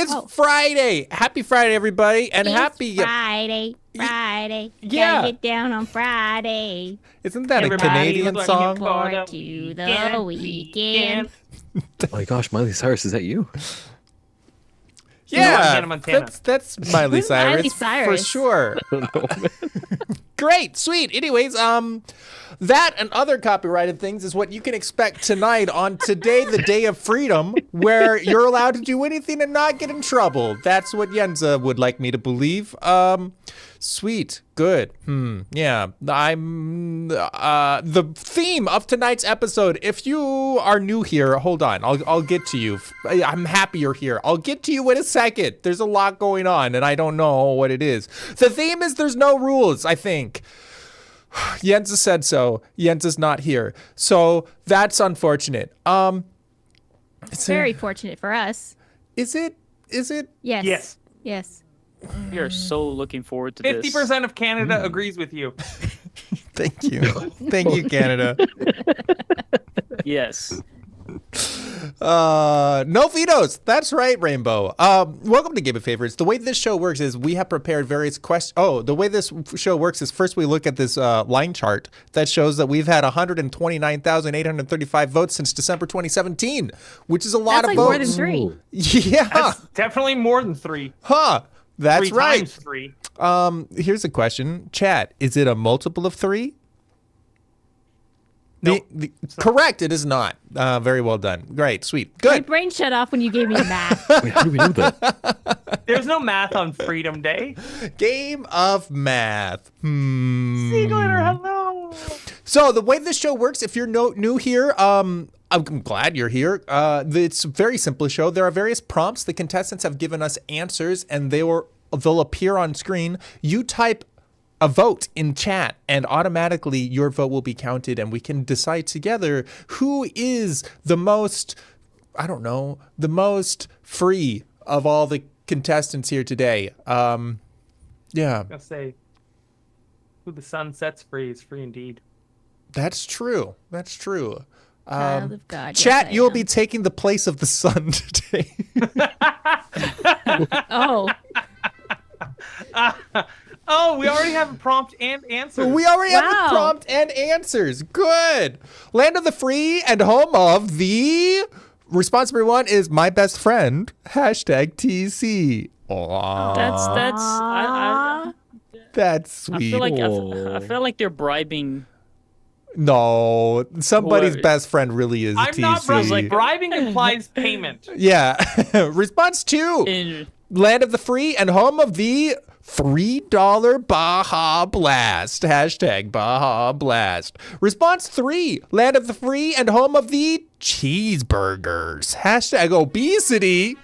It's Friday. Happy Friday, everybody, and happy Friday. Yeah. Gotta get down on Friday. Isn't that a Canadian song? Forward to the weekend. Oh my gosh, Miley Cyrus, is that you? Yeah, Montana. that's Miley Who's Cyrus, Miley Cyrus? for sure. I don't know, man. Great, sweet. Anyways, that and other copyrighted things is what you can expect tonight on Today, the Day of Freedom, where you're allowed to do anything and not get in trouble. That's what Yenza would like me to believe. Sweet, good. Yeah, I'm the theme of tonight's episode. If you are new here, hold on. I'll get to you. I'm happy you're here. I'll get to you in a second. There's a lot going on, and I don't know what it is. The theme is there's no rules, I think. Yenza said so. Yenza's not here, so that's unfortunate. It's very fortunate for us. Is it? Yes. We are so looking forward to this. 50% of Canada agrees with you. Thank you, Canada. Yes. No vetoes. That's right, Rainbow. Welcome to Game of Favorites. The way this show works is we have prepared various questions. The way this show works is first we look at this line chart that shows that we've had 129,835 votes since December 2017, which is a lot That's of like votes. more than 3. Yeah. That's definitely more than 3. Huh. That's 3 right. times 3. Here's a question. Chat, is it a multiple of 3? Nope. Correct, it is not. Very well done. Great, sweet, My good. brain shut off when you gave me math. Wait, how do we know that? There's no math on Freedom Day. Game of math. See, glitter, hello. So the way this show works, if you're new here, I'm glad you're here. It's a very simple show. There are various prompts. The contestants have given us answers, and they'll appear on screen. You type a vote in chat, and automatically your vote will be counted, and we can decide together who is the most, the most free of all the contestants here today. Yeah. I'll say, who the sun sets free is free indeed. That's true. Child of God, Chat, yes, I you'll am. be taking the place of the sun today. Oh, Oh, we already have a prompt and answer. We already have Wow. a prompt and answers. Good. Land of the free and home of the... Response number 1 is my best friend. #TC. Aww. That's I sweet. feel like I feel like they're bribing. No, somebody's What? best friend really is I'm TC. not bribing implies payment. Yeah. Response 2. In, Land of the free and home of the $3 Baja Blast. #Baja Blast. Response 3. Land of the free and home of the cheeseburgers. #obesity.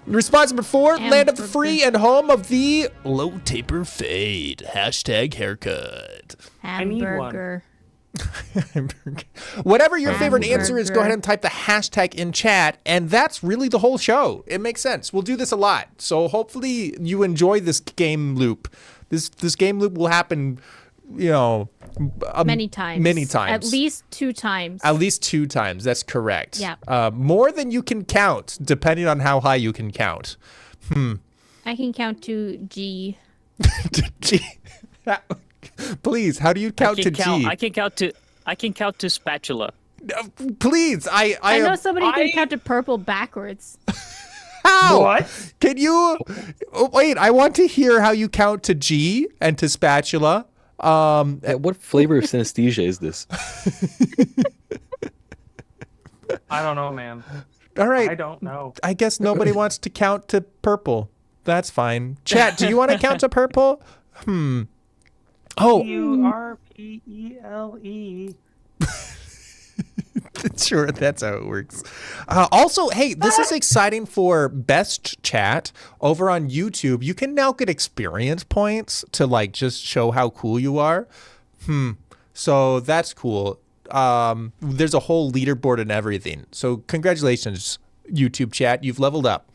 Response number 4. Land of the free and home of the low taper fade. #haircut. need one. hamburger. Whatever your favorite answer is, go Hamburger. ahead and type the hashtag in chat, and that's really the whole show. It makes sense. We'll do this a lot, so hopefully you enjoy this game loop. This game loop will happen, Many times. Many times. At least 2 times. At least 2 times. That's correct. Yeah. More than you can count, depending on how high you can count. I can count to G. G. Please, how do you count to G? I can count to spatula. Please, I know somebody can count to purple backwards. How? What? Can you? Oh, wait, I want to hear how you count to G and to spatula. What flavor of synesthesia is this? I don't know, man. All right. I don't know. I guess nobody wants to count to purple. That's fine. Chat, do you want to count to purple? Oh, Purple. sure, that's how it works. Also, hey, this is exciting for best chat over on YouTube. You can now get experience points to just show how cool you are. So that's cool. There's a whole leaderboard and everything. So congratulations, YouTube chat. You've leveled up.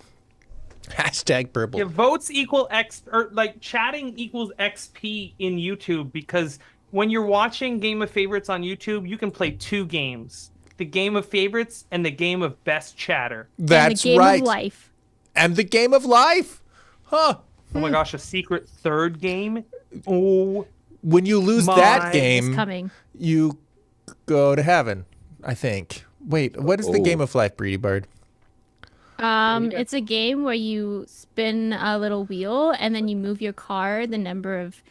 #purple. Yeah, votes equal X, or chatting equals XP in YouTube, because when you're watching Game of Favorites on YouTube, you can play 2 games. The Game of Favorites and the game of Best Chatter. That's and the game right. of life. And the game of life. Huh. Oh my gosh, a secret third game? Oh, When you lose My- that It's game, coming. you go to heaven, I think. Wait, what is the Oh. game of life, Breedy Bird? It's a game where you spin a little wheel and then you move your car the number of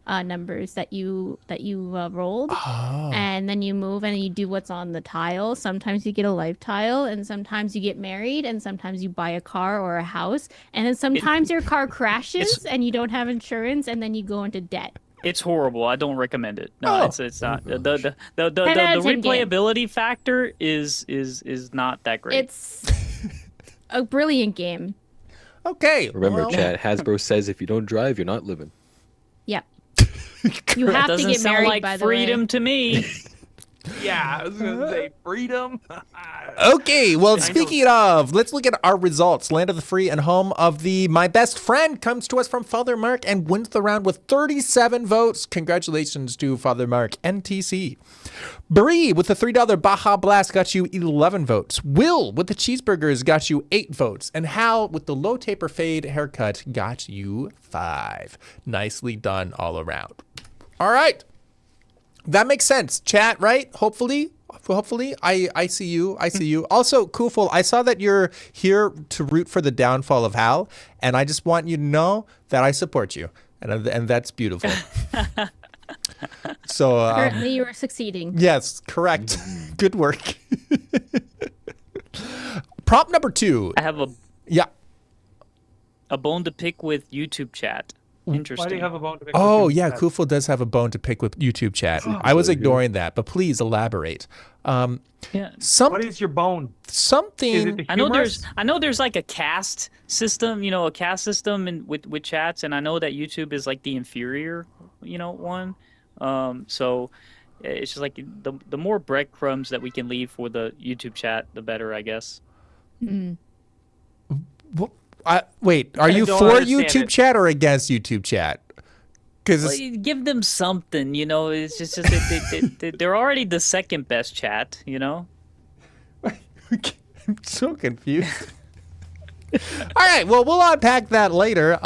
numbers that you rolled, Oh. and then you move and you do what's on the tile. Sometimes you get a life tile, and sometimes you get married, and sometimes you buy a car or a house, and then sometimes your car crashes and you don't have insurance, and then you go into debt. It's horrible. I don't recommend it. No, Oh. it's not. The 10 out of 10 game. replayability factor is not that great. It's a brilliant game. Okay. Remember, well, chat. Hasbro says if you don't drive, you're not living. Yep. You have to Doesn't get sound married, like by the freedom way. to me. yeah, I was gonna say freedom. Okay, well, speaking of, let's look at our results. Land of the Free and home of the My Best Friend comes to us from Father Mark and wins the round with 37 votes. Congratulations to Father Mark, NTC. BRIE with the $3 Baja Blast got you 11 votes. Will with the cheeseburgers got you 8 votes. And Hal with the low taper fade haircut got you 5. Nicely done all around. All right. That makes sense. Chat, right? Hopefully. I see you. Also, Kuful, I saw that you're here to root for the downfall of Hal, and I just want you to know that I support you, and that's beautiful. So Currently, you are succeeding. yes, correct. Good work. Prompt number 2. I have Yeah. a bone to pick with YouTube chat. Interesting. Why do you have a bone to pick? Oh, with yeah, that? Kuful does have a bone to pick with YouTube chat. I was ignoring that, but please elaborate. Yeah. What is your bone? Is it Something. the I know humerus? there's like a caste system, a caste system with chats, and I know that YouTube is like the inferior, one. So it's just like the more breadcrumbs that we can leave for the YouTube chat, the better, I guess. Wait, are you don't for understand YouTube it. chat or against YouTube chat? Because Well, you give them something, It's just they're already the second best chat, I'm so confused. All right, well, we'll unpack that later.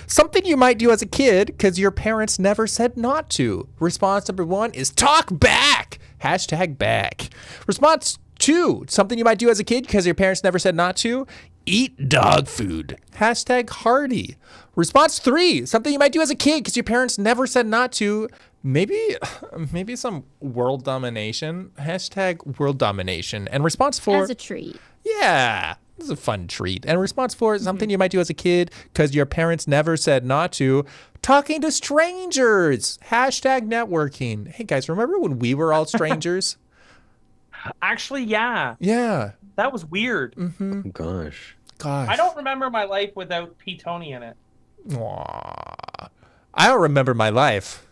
Something you might do as a kid because your parents never said not to. Response number 1 is talk back. Hashtag back. Response 2, something you might do as a kid because your parents never said not to. Eat dog food. Hashtag Hardy. Response 3, something you might do as a kid because your parents never said not to. Maybe some world domination. Hashtag world domination. And response 4. As a treat. Yeah, this is a fun treat. And response 4 is something you might do as a kid because your parents never said not to. Talking to strangers. Hashtag networking. Hey guys, remember when we were all strangers? Actually, yeah, Yeah. that was weird. Oh, gosh. Gosh. I don't remember my life without P. Tony in it. Aw. I don't remember my life.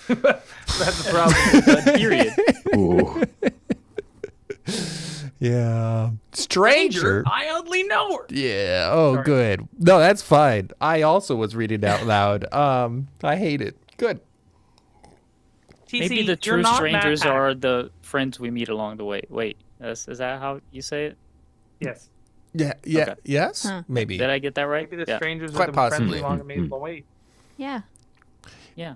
That's the problem. Period. Ooh. Yeah. Stranger. I only know her. Yeah. Oh, Sorry. good. No, that's fine. I also was reading out loud. I hate it. Good. TC, Maybe the you're true not strangers Matt Hack. are the friends we meet along the way. Wait, is that how you say it? Yes. Yeah. Yeah. Okay. Yes. Huh. Maybe. Did I get that right? Maybe the Yeah. strangers Quite are the possibly. friendly long and amazing way. Yeah. Yeah.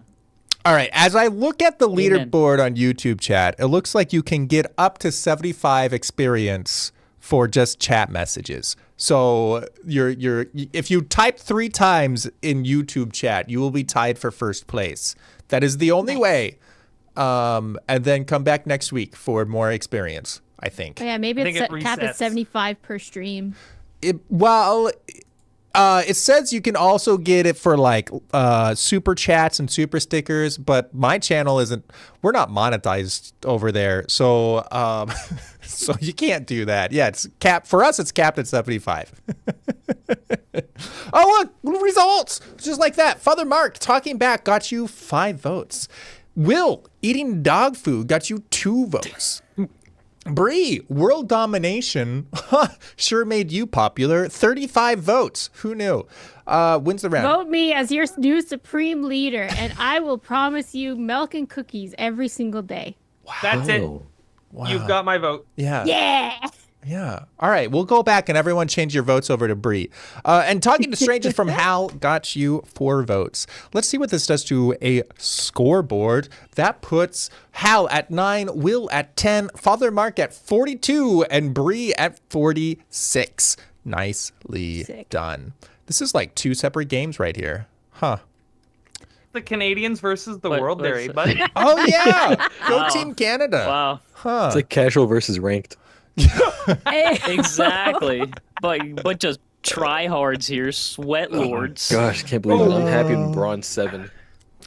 All right. As I look at the Amen. leaderboard on YouTube chat, it looks like you can get up to 75 experience for just chat messages. So if you type 3 times in YouTube chat, you will be tied for first place. That is the only way. And then come back next week for more experience, I think. Oh, yeah, maybe I think it's it capped at resets. 75 per stream. It says you can also get it for like super chats and super stickers, but my channel we're not monetized over there. So so you can't do that. Yeah, it's capped for us, it's capped at 75. Oh, look, results. Just like that. Father Mark talking back got you 5 votes. Will eating dog food got you 2 votes. BRIE, world domination, sure made you popular. 35 votes. Who knew? Wins the round. Vote me as your new supreme leader, and I will promise you milk and cookies every single day. That's it. Oh. Wow. You've got my vote. Yeah. Yeah. Yeah. All right. We'll go back and everyone change your votes over to BRIE. And talking to strangers from Hal got you 4 votes. Let's see what this does to a scoreboard. That puts Hal at 9, Will at 10, Father Mark at 42, and BRIE at 46. Nicely done. This is like 2 separate games right here. Huh. The Canadians versus the world there, eh, bud? Oh, yeah. Go Team Canada. Wow. Huh. It's like casual versus ranked. Exactly. But just tryhards here, sweat lords. Gosh, can't believe it. I'm happy in bronze 7.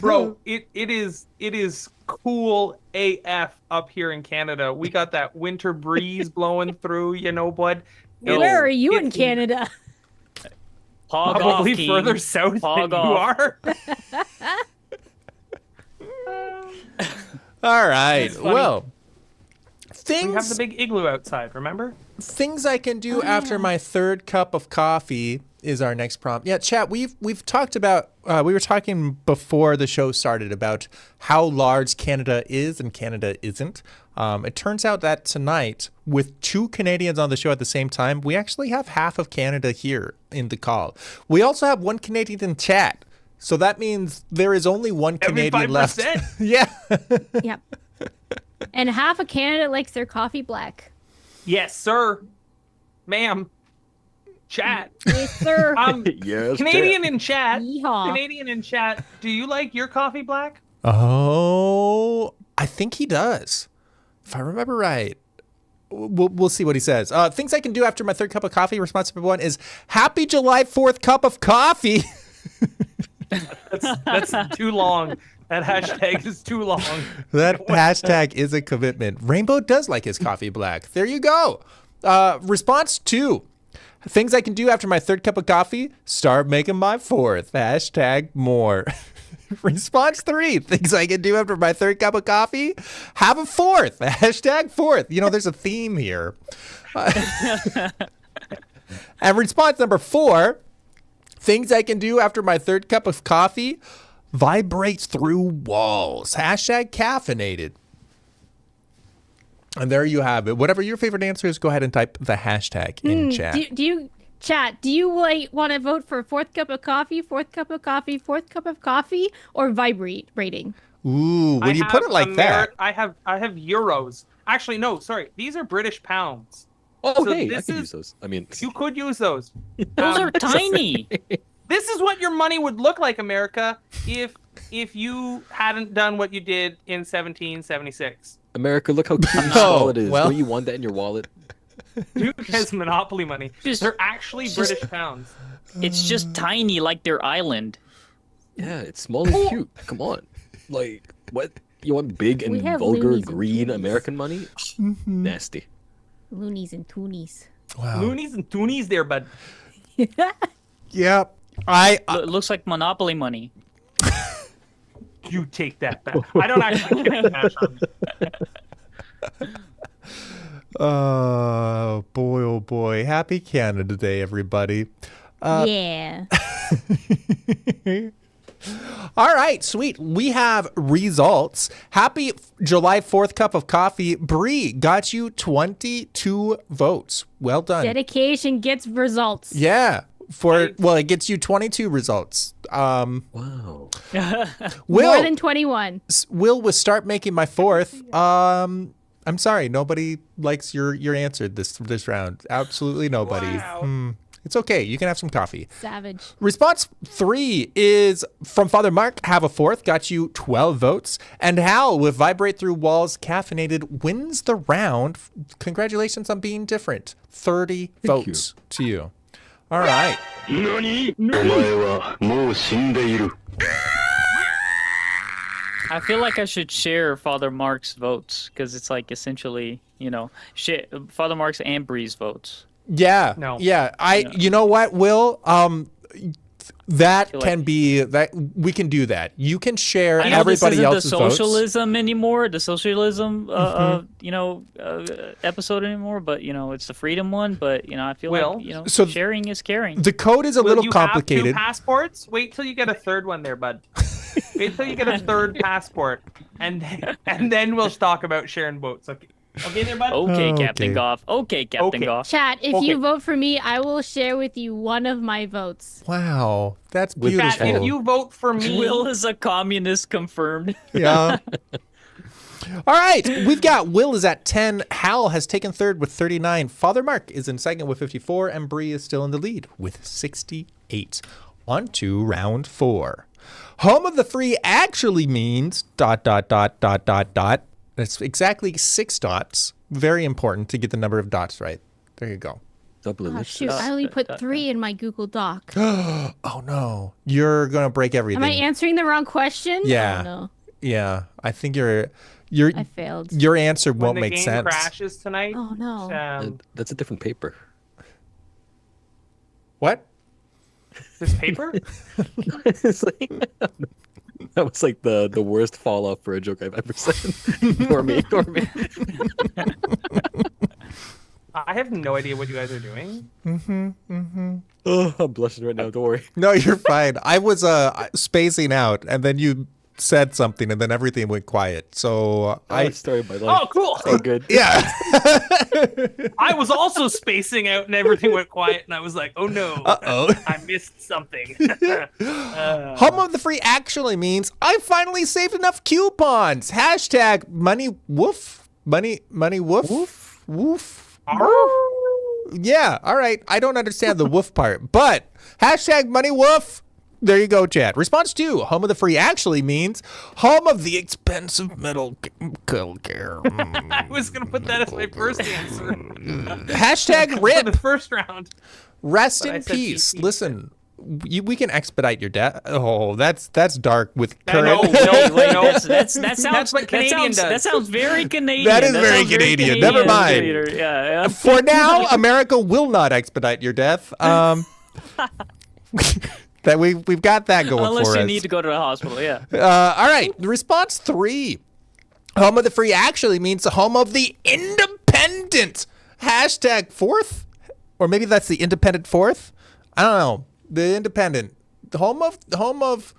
Bro, it is cool AF up here in Canada. We got that winter breeze blowing through, you know, bud. Where are you in Canada? Hog Probably off, King. further south Hog than off. you are. All right. That's funny. Well, We have the things big igloo outside, remember? I can do after my 3rd cup of coffee is our next prompt. Yeah, chat, we've talked about, we were talking before the show started about how large Canada is and Canada isn't. It turns out that tonight, with 2 Canadians on the show at the same time, we actually have half of Canada here in the call. We also have 1 Canadian in chat. So that means there is only 1 Canadian left. 5%. Yeah. Yep. And half of Canada likes their coffee black. Yes, sir. Ma'am. Chat. Yes, sir. Yes, Canadian in chat. Yeehaw. Canadian in chat. Do you like your coffee black? Oh, I think he does. If I remember right. We'll see what he says. Things I can do after my 3rd cup of coffee. Response number 1 is Happy July 4th cup of coffee. That's too long. That hashtag is too long. That hashtag is a commitment. Rainbow does like his coffee black. There you go. Response 2. Things I can do after my 3rd cup of coffee. Start making my 4th. Hashtag more. Response 3. Things I can do after my 3rd cup of coffee. Have a 4th. Hashtag 4th. You know, there's a theme here. And response number 4. Things I can do after my 3rd cup of coffee. Vibrates through walls. Hashtag caffeinated. And there you have it. Whatever your favorite answer is, go ahead and type the hashtag in chat. Do you want to vote for 4th cup of coffee, 4th cup of coffee, 4th cup of coffee, or vibrate rating? Ooh, when you put it like that. I have euros. Actually, no, sorry. These are British pounds. Oh, So hey, I this can is- use those. I mean, You could use those. Those are tiny. This is what your money would look like, America, if you hadn't done what you did in 1776. America, look how cute and Oh, small it is. well. Don't you want that in your wallet? Duke has monopoly money. Just- They're actually British pounds. It's just tiny like their island. Yeah, it's small and cute. Come on. Like, what? You want big We and have vulgar loonies and green toonies. American money? Nasty. Loonies and toonies. Wow. Loonies and toonies there, bud. Yep. It looks like monopoly money. You take that back. I don't actually get cash on me. Oh boy. Happy Canada Day, everybody. Yeah. All right, sweet. We have results. Happy July 4th cup of coffee. BRIE got you 22 votes. Well done. Dedication gets results. Yeah. It gets you 22 results. Wow. More Will than 21. was start making my 4th. I'm sorry, nobody likes your answer this round. Absolutely nobody. Wow. It's okay. You can have some coffee. Savage. Response 3 is from Father Mark. Have a 4th. Got you 12 votes. And Hal with Vibrate Through Walls Caffeinated wins the round. Congratulations on being different. 30 votes to you. All right. 何お前はもう死んでいる。 I feel like I should share Father Mark's votes because it's like essentially, Father Mark's and Bree's votes. Yeah. No. Yeah. You know what, Will? That feel can like- be that we can do that. You can share I know everybody this isn't else's the votes. socialism anymore, the socialism, episode anymore. But it's the freedom one. But I feel Well, like so sharing is caring. The code is a Will little you have complicated. 2 passports? Wait till you get a 3rd one there, bud. Wait till you get a 3rd passport, and then we'll talk about sharing votes. Okay. Okay, there, bud. Okay, Okay. Captain Goff. Okay, Captain Okay. Goff. Chat, if Okay. you vote for me, I will share with you one of my votes. Wow, that's With beautiful. Chat, if you vote for me, Will is a communist confirmed. Yeah. All right, we've got Will is at 10. Hal has taken third with 39. Father Mark is in second with 54, and Bree is still in the lead with 68. On to round 4. Home of the free actually means ... That's exactly 6 dots. Very important to get the number of dots right. There you go. Double Oh, delicious. shoot, I only put 3 in my Google Doc. Oh no, you're gonna break everything. Am I answering the wrong question? Yeah. Oh, no. Yeah, I think I failed. your answer when won't the make game sense. crashes tonight, Oh, no. That's a different paper. What? this paper. It's like, that was like the worst fall off for a joke I've ever said. Ignore me. I have no idea what you guys are doing. Oh, I'm blushing right now. Don't worry. No, you're fine. I was spacing out, and then you said something, and then everything went quiet. So I I started my life. Oh, cool. So good. yeah. I was also spacing out, and everything went quiet, and I was like, "Oh no, Uh-oh. I missed something." Home of the free actually means I finally saved enough coupons. Hashtag money woof. Money woof. Woof. Yeah, all right. I don't understand the woof part, but hashtag money woof. There you go, chat. Response 2. Home of the free actually means home of the expensive medical care. I was gonna put that as my first answer Hashtag for rip. the first round. Rest But I in said peace. PC. Listen, we can expedite your death. Oh, that's dark with I know. current. Wait, no. That sounds what Canadian that does. sounds very Canadian. That is That very sounds Canadian. Never mind. Peter. Yeah. For now, America will not expedite your death. That we've got that going Unless for you us. need to go to the hospital. Yeah. All right. Response 3. Home of the free actually means the home of the independent. Hashtag 4th, or maybe that's the independent 4th. I don't know. The independent. The home of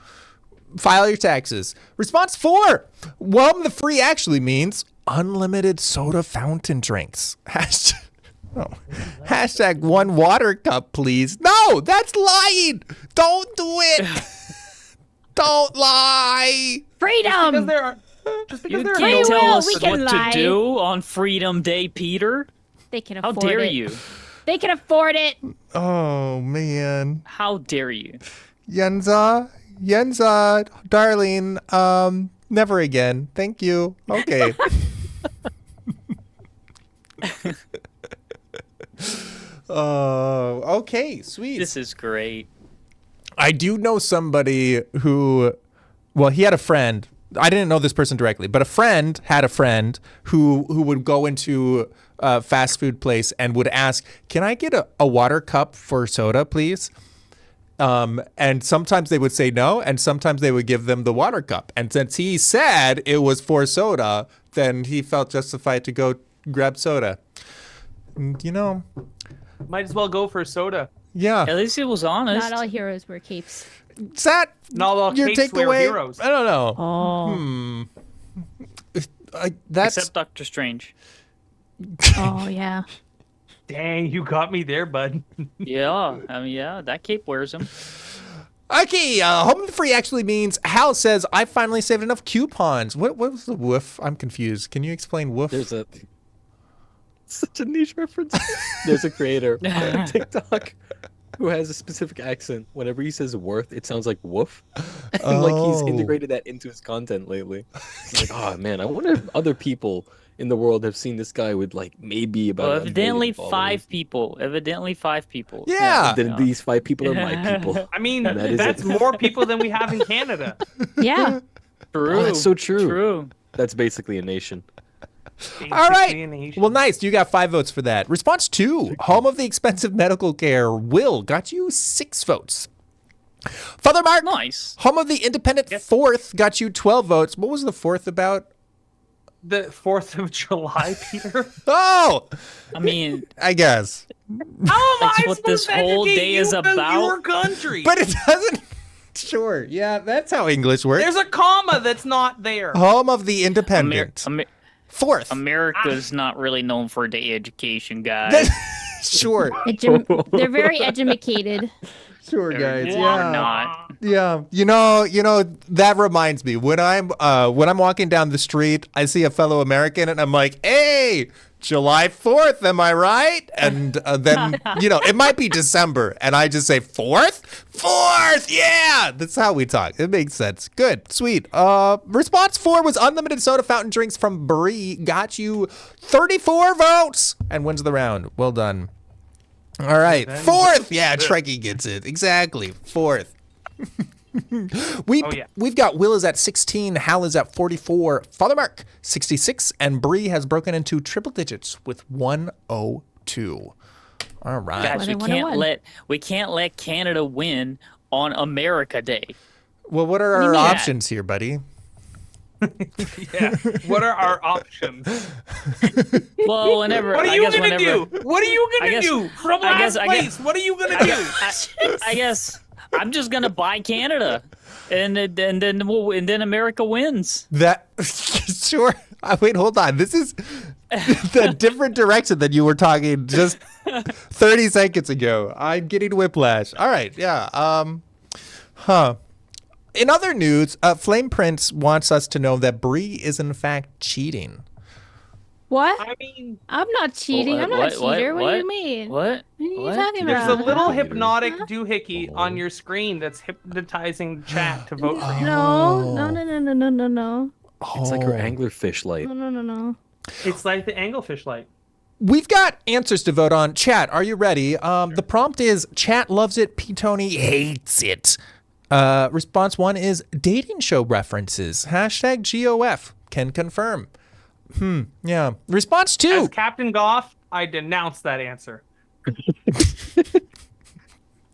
file your taxes. Response 4. Home of the free actually means unlimited soda fountain drinks. Hashtag 1 water cup, please. No, that's lying. Don't do it. Don't lie. Because Freedom! there are. Just because You there are can't Free tell will, us we can what to lie. do on Freedom Day, Peter. They can How afford dare it. you? They can afford it. Oh, man. How dare you? Yenza, darling, never again. Thank you. Okay. Okay, sweet. This is great. I do know somebody who, well, he had a friend. I didn't know this person directly, but a friend had a friend who would go into a fast food place and would ask, "Can I get a water cup for soda, please?" And sometimes they would say no, and sometimes they would give them the water cup. And since he said it was for soda, then he felt justified to go grab soda. And, you know, Might as well go for a soda. yeah. At least it was honest. Not all heroes wear capes. Is that Not all your capes wear takeaway? heroes. I don't know. Oh. That's Except Doctor Strange. Oh, yeah. Dang, you got me there, bud. Yeah, I mean, yeah, that cape wears him. okay. Home of the free actually means Hal says I finally saved enough coupons. What was the woof? I'm confused. Can you explain woof? There's such a niche reference. There's a creator on TikTok who has a specific accent. Whenever he says worth, it sounds like woof. And like he's Oh. integrated that into his content lately. It's like, oh man, I wonder if other people in the world have seen this guy with like maybe about Well, a evidently billion five people. Evidently 5 people. Yeah. followers. Then these 5 people are my people. I mean, That is that's it. more people than we have in Canada. Yeah. True. Oh, that's so true. True. That's basically a nation. All right. Basically a nation. Well, nice. You got 5 votes for that. Response 2. Home of the expensive medical care. Will got you 6 votes. Father Mark. Nice. Home of the independent Yes. 4th got you 12 votes. What was the 4th about? The 4th of July, Peter. Oh, I mean, I guess. How am That's I what supposed this to whole educate day you is about? Your country. But it doesn't. Sure. Yeah, that's how English works. There's a comma that's not there. Home of the independent. Fourth. America's not really known for the education, guys. Sure. They're very educated. Sure, guys. They're Yeah. not. Yeah. You know, that reminds me. When I'm walking down the street, I see a fellow American and I'm like, hey, July 4th, am I right? And then, it might be December and I just say 4th? 4th, yeah! That's how we talk. It makes sense. Good, sweet. Response 4 was unlimited soda fountain drinks from BRIE. Got you 34 votes and wins the round. Well done. All right, 4th. Yeah, Trekkie gets it. Exactly, 4th. We've got Will is at 16, Hal is at 44, Father Mark 66, and BRIE has broken into triple digits with 102. All right. Guys, we can't let Canada win on America Day. Well, what are our options here, buddy? Yeah. What are our options? Well, whenever. What are you gonna do? What are you gonna do? From last place, what are you gonna do? I guess I'm just gonna buy Canada, and then America wins. That sure. Wait, hold on. This is the different direction that you were talking just 30 seconds ago. I'm getting whiplash. All right, yeah. In other news, Flame Prince wants us to know that BRIE is in fact cheating. What? I mean, I'm not cheating. I'm not a cheater. What do you mean? What? What are you What? talking there's about? a little hypnotic doohickey on your screen that's hypnotizing chat to vote for you. No. It's like her anglerfish light. No. It's like the anglefish light. We've got answers to vote on. Chat, are you ready? The prompt is chat loves it, P-Tony hates it. Response 1 is dating show references. Hashtag GOF. Can confirm. Yeah. Response 2. As Captain Goff, I denounce that answer.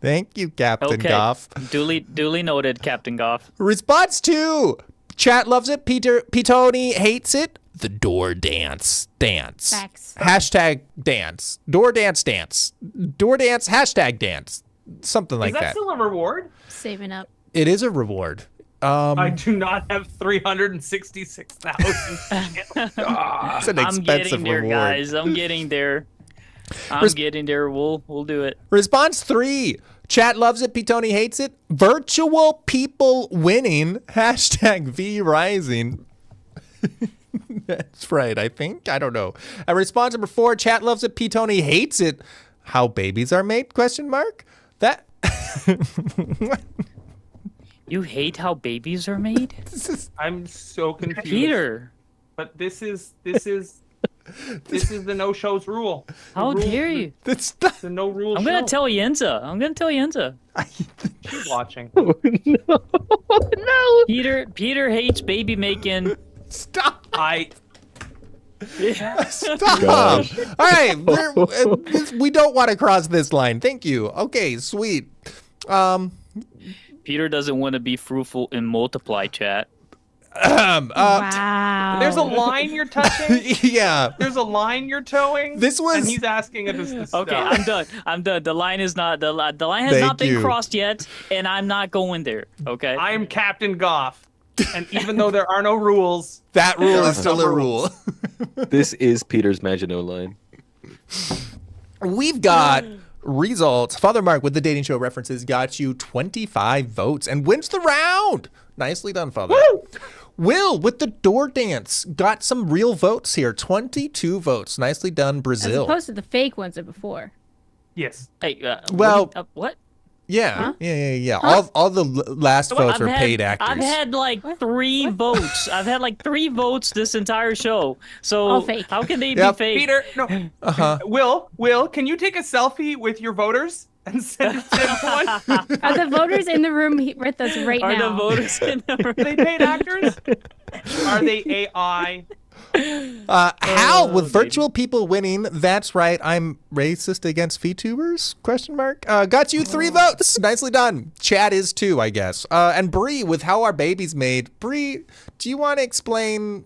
Thank you, Captain Goff. Duly noted, Captain Goff. Response 2. Chat loves it. P-Tony hates it. The door dance. Facts. Hashtag dance. Door dance dance. Door dance hashtag dance. Something like Is that still a reward? Saving up. It is a reward. I do not have 366,000. It's an I'm expensive getting there, reward. guys. I'm getting there. Getting there. We'll do it. Response 3. Chat loves it. P-Tony hates it. Virtual people winning. Hashtag V Rising. That's right, I think. I don't know. Response number 4. Chat loves it. P-Tony hates it. How babies are made? Question mark. That. You hate how babies are made? I'm so confused. Peter. But this is the no shows rule. How dare you? That's not. The no rules. I'm gonna tell Yenza. She's watching. No. Peter hates baby making. Stop. Gosh. All right. We don't want to cross this line. Thank you. Okay, sweet. Peter doesn't want to be fruitful in multiply chat. Wow. There's a line you're touching. Yeah. There's a line you're towing. This was. And he's asking us to stop. Okay, I'm done. The line has not Thank been you. crossed yet, and I'm not going there. Okay. I am Captain Goff. And even though there are no rules, That rule There is are still a some rule. This is Peter's Maginot line. We've got results. Father Mark with the dating show references got you 25 votes and wins the round. Nicely done, Father. Woo! Will with the door dance got some real votes here. 22 votes. Nicely done, As Brazil. opposed to the fake ones of before. yes. Hey, Well- what? Yeah, Huh? yeah. Huh? All the last votes were paid actors. I've had like 3 votes. I've had like 3 votes this entire show. So All fake. how can they Yep. be fake? Peter, no. Uh-huh. Will, can you take a selfie with your voters and send it to everyone? Are the voters in the room with us right Are now? the voters in the Are they paid actors? Are they AI? Hal with virtual people winning. That's right. I'm racist against VTubers? Question mark. Got you 3 votes. Nicely done. Chad is 2, I guess. And Bree with how our babies made. Bree, do you want to explain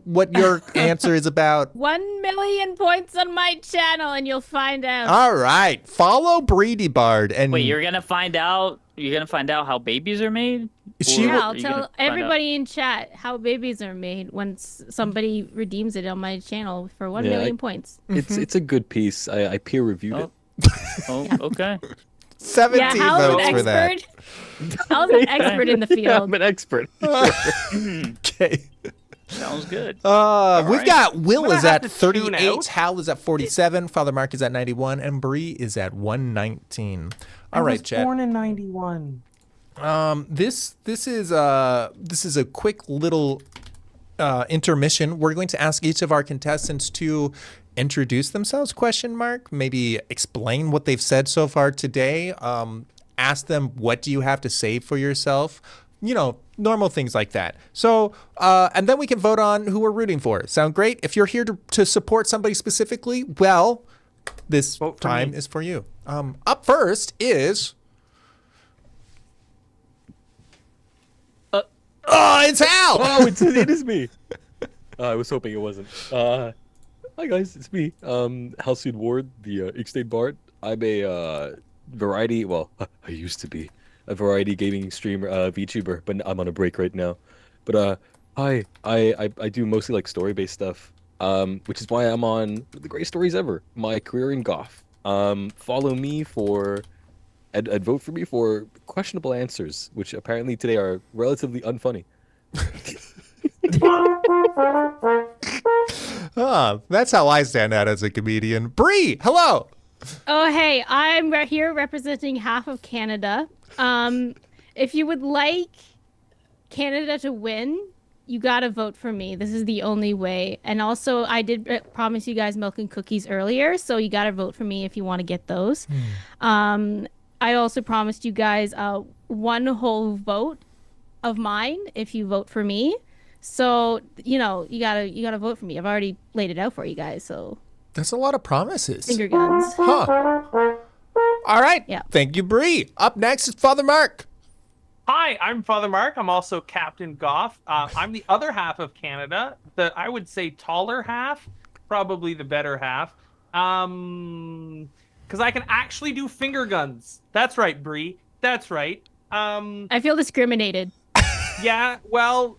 what your answer is about? 1 million points on my channel and you'll find out. All right. Follow Breedy Bard and Wait, you're gonna find out You're gonna find out how babies are made. She Or will- Yeah, are I'll you gonna tell find out- everybody in chat how babies are made when somebody redeems it on my channel for 1,000,000 points. It's a good piece. I peer reviewed it. Oh, okay. 17 Yeah, Hal's votes an for that. expert. Hal's an expert in the Yeah, field. I'm an expert. Okay. Sounds good. We've right. got Will gonna is have at to tune 38, out. Hal is at 47, Father Mark is at 91, and Bree is at 119. All I right, was chat. born in 91. This is a quick little intermission. We're going to ask each of our contestants to introduce themselves, question mark, maybe explain what they've said so far today. Ask them, what do you have to say for yourself? You know, normal things like that. So, and then we can vote on who we're rooting for. Sound great? If you're here to support somebody specifically, well, this Vote for time me. is for you. Up first is... it's Hal! Oh, it is me. I was hoping it wasn't. Hi guys, it's me. Halcyon Ward, the Ixtay Bard. I'm a variety. Well, I used to be a variety gaming streamer, VTuber, but I'm on a break right now. But hi, I do mostly like story-based stuff. Which is why I'm on the greatest stories ever. My career in Goth. Follow me for. And vote for me for questionable answers, which apparently today are relatively unfunny. That's how I stand out as a comedian. Bree, hello! Oh, hey, I'm right here representing half of Canada. If you would like Canada to win, you gotta vote for me. This is the only way. And also, I did promise you guys milk and cookies earlier, so you gotta vote for me if you want to get those. I also promised you guys one whole vote of mine if you vote for me. So, you know, you gotta vote for me. I've already laid it out for you guys, so That's a lot of promises. finger guns. Huh. All right. Yeah. Thank you, Bree. Up next is Father Mark. Hi, I'm Father Mark. I'm also Captain Goff. I'm the other half of Canada. I would say taller half, probably the better half. Because I can actually do finger guns. That's right, Bree. That's right. I feel discriminated. Yeah, well,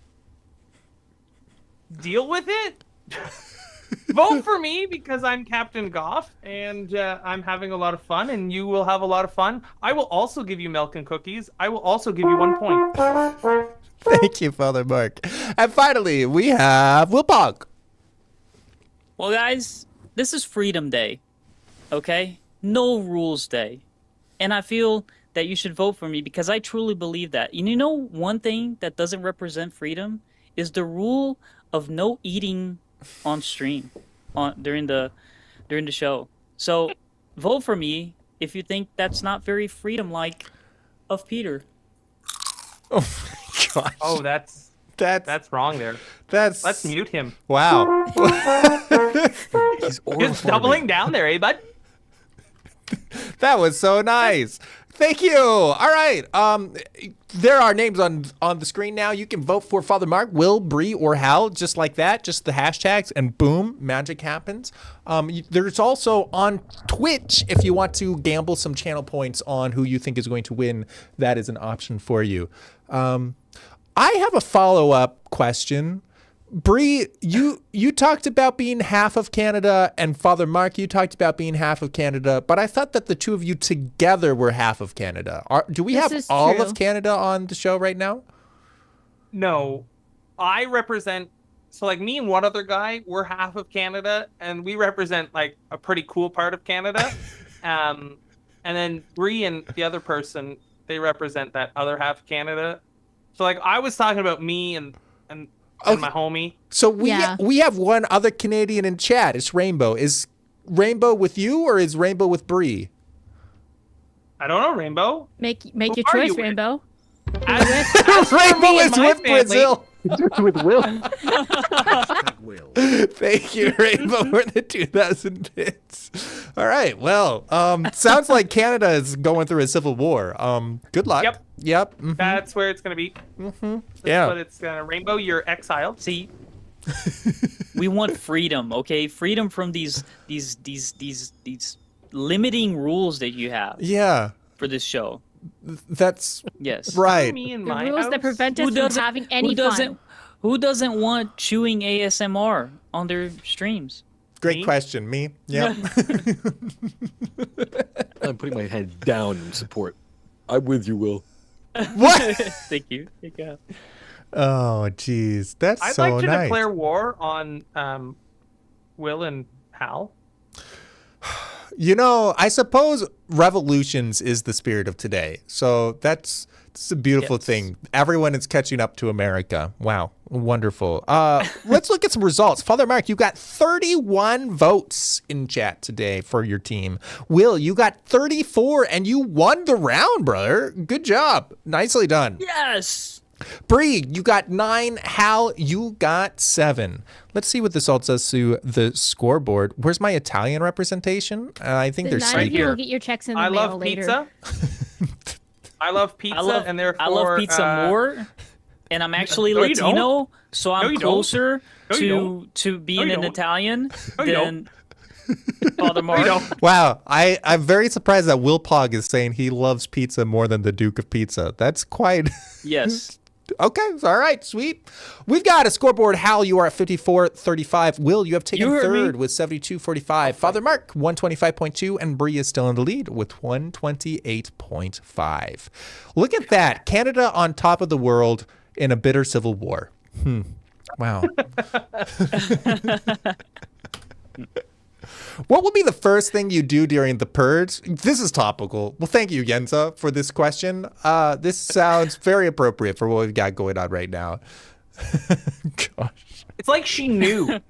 deal with it. Vote for me because I'm Captain Goff and I'm having a lot of fun and you will have a lot of fun. I will also give you milk and cookies. I will also give you 1 point. Thank you, Father Mark. And finally, we have Will Pog. Well, guys, this is Freedom Day, okay? No rules day. And I feel that you should vote for me because I truly believe that. And you know, one thing that doesn't represent freedom is the rule of no eating on stream during the show. So vote for me if you think that's not very freedom-like of Peter. Oh my gosh. Oh, that's wrong there. Let's mute him. Wow. He's Just doubling down there, eh, bud? That was so nice. Thank you. All right. There are names on the screen now. You can vote for Father Mark, Will, Bree, or Hal, just like that. Just the hashtags, and boom, magic happens. There's also on Twitch, if you want to gamble some channel points on who you think is going to win, that is an option for you. I have a follow-up question. Bree, you talked about being half of Canada, and Father Mark, you talked about being half of Canada, but I thought that the two of you together were half of Canada. Do we have This is all true. of Canada on the show right now? No, I represent. So, like me and one other guy, we're half of Canada, and we represent like a pretty cool part of Canada. And then Bree and the other person, they represent that other half of Canada. So, like, I was talking about me and my homie. So we Yeah. we have one other Canadian in chat. It's Rainbow. Is Rainbow with you or is Rainbow with Bree? I don't know, Rainbow. Make Who your are you choice, with? Rainbow. As for Rainbow me and is my with family- Brazil. with Will. Thank you, Rainbow, for the 2,000 bits. All right. Well, sounds like Canada is going through a civil war. Good luck. Yep. Mhm. That's where it's gonna be. Yeah. But it's gonna Rainbow. You're exiled. See, we want freedom, okay? Freedom from these limiting rules that you have Yeah. for this show. That's Yes. right. Me and The my rules house? that prevent Who us from doesn't- having any who doesn't fun. who doesn't want chewing ASMR on their streams? Great Me? question. Me? Yep. I'm putting my head down in support. I'm with you, Will. What? Thank you. Thank you. Oh, jeez. That's I'd so like to nice. declare war on Will and Hal. You know, I suppose revolutions is the spirit of today. So that's a beautiful Yes. thing. Everyone is catching up to America. Wow. Wonderful. Let's look at some results. Father Mark, you got 31 votes in chat today for your team. Will, you got 34 and you won the round, brother. Good job. Nicely done. Yes. Bree, you got 9. Hal, you got 7. Let's see what this all does to the scoreboard. Where's my Italian representation? I think The there's 9 of you here. will get your checks in the I mail love later. pizza. I love pizza, and therefore I love pizza more, and I'm actually No, you don't. Latino, so I'm you don't. closer No, you don't. to being you an don't. Italian No, you than Father Mark. You don't. Wow, I'm very surprised that Will Pog is saying he loves pizza more than the Duke of Pizza. That's quite Yes. okay. All right, sweet. We've got a scoreboard. Hal, you are at 54-35. Will, you have taken You heard me. third with 72-45. Father Mark, 125.2, and Bree is still in the lead with 128.5. Look at that. Canada on top of the world in a bitter civil war. Wow. What would be the first thing you do during the purge? This is topical. Well, thank you, Yenza, for this question. This sounds very appropriate for what we've got going on right now. Gosh. It's like she knew.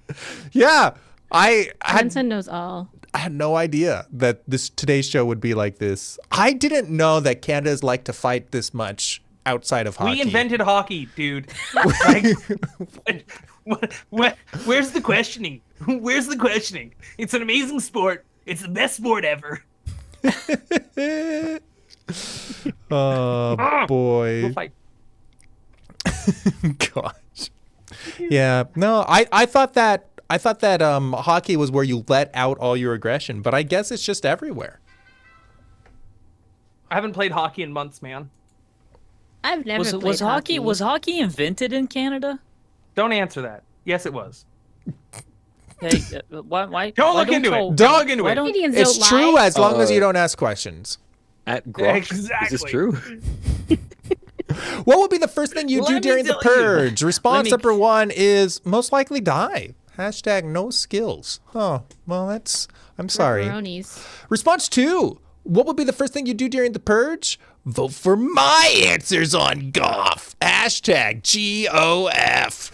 Yeah, I had Benson knows all. no idea that today's show would be like this. I didn't know that Canada's like to fight this much outside of hockey. We invented hockey, dude. Like, where's the questioning? Where's the questioning? It's an amazing sport. It's the best sport ever. Oh We'll boy. fight. Gosh. Yeah. No, I thought that hockey was where you let out all your aggression, but I guess it's just everywhere. I haven't played hockey in months, man. I've never Was played hockey was hockey invented in Canada? Don't answer that. Yes, it was. Hey, why? Don't why look into y'all- it. Don't look into why it. don't- Canadians It's don't true lie. as long as you don't ask questions. At Grok. Is this Exactly. true? What would be the first thing you do Let me during the tell you. purge? Response me- number 1 is most likely die. Hashtag no skills. Oh, well, I'm sorry. Pepperonis. Response 2, what would be the first thing you do during the purge? Vote for my answers on golf. Hashtag GOF.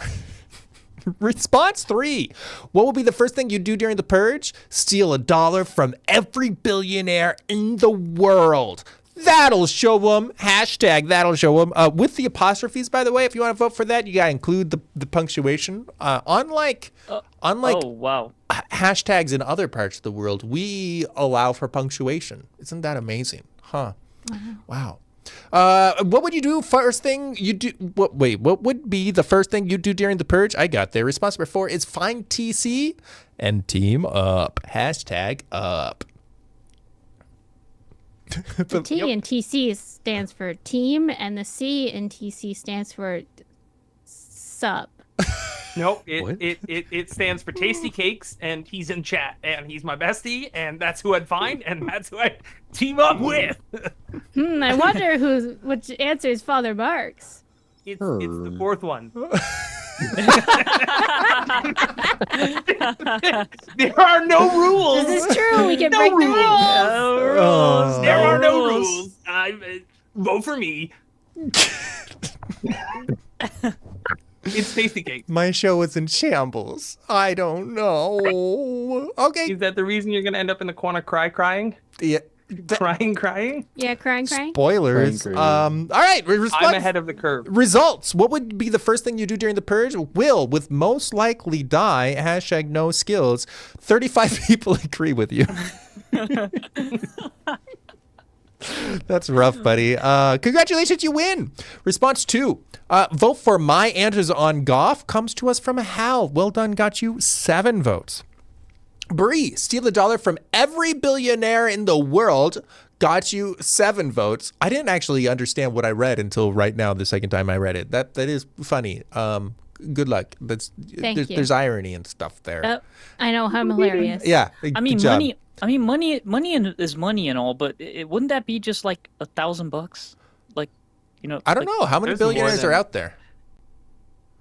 Response 3, what will be the first thing you do during the purge? Steal $1 from every billionaire in the world. That'll show them. Hashtag that'll show them. With the apostrophes, by the way, if you want to vote for that, you got to include the punctuation. Unlike oh wow. hashtags in other parts of the world, we allow for punctuation. Isn't that amazing? Huh. Wow. What would you do first thing you do? What would be the first thing you do during the purge? I got there. Response number 4 is find TC and team up. Hashtag up. The T in TC stands for team, and the C in TC stands for sup. Nope. What? It stands for Tasty Cakes, and he's in chat, and he's my bestie, and that's who I'd find, and that's who I'd team up with. I wonder which answer is Father Mark's. It's the fourth one. There are no rules. This is true. We can No break the rules. rules. There are no rules. rules. Vote for me. It's Tasty Cake. My show is in shambles. I don't know. Okay. Is that the reason you're gonna end up in the corner crying? Yeah. Crying? Yeah, crying. Spoilers. Crying. All right. I'm ahead of the curve. Results. What would be the first thing you do during the purge? Will, with most likely die. Hashtag no skills. 35 people agree with you. That's rough, buddy. Congratulations, you win. Response 2. Vote for my answers on golf comes to us from Hal. Well done, got you 7 votes. Bree, steal $1 from every billionaire in the world got you 7 votes. I didn't actually understand what I read until right now, the second time I read it. That is funny. Good luck. Thank you. There's irony and stuff there. I know, I'm hilarious. Yeah. I mean, good job. money is money and all, but wouldn't that be just like $1,000? Like, I don't know how many there's more billionaires than- are out there.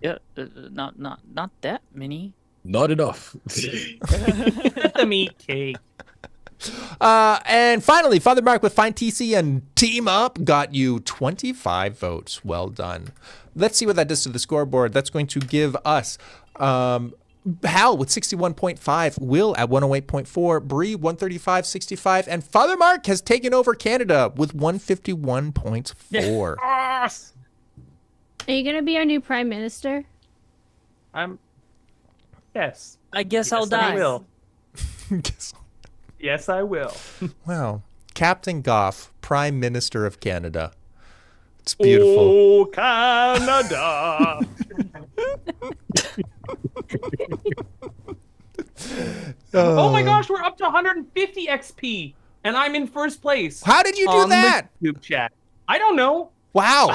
Yeah, not that many. Not enough. The meat cake. And finally, Father Mark with Fine TC and Team Up got you 25 votes. Well done. Let's see what that does to the scoreboard. That's going to give us Hal with 61.5, Will at 108.4, Bree 135.65, and Father Mark has taken over Canada with 151.4. Yes. Are you going to be our new prime minister? Yes. I guess I'll Yes, I die. will. Yes, I will. Wow. Captain Goff, Prime Minister of Canada. It's beautiful. Oh, Canada. Oh my gosh, we're up to 150 XP, and I'm in first place. How did you do on the that? YouTube chat. I don't know. Wow.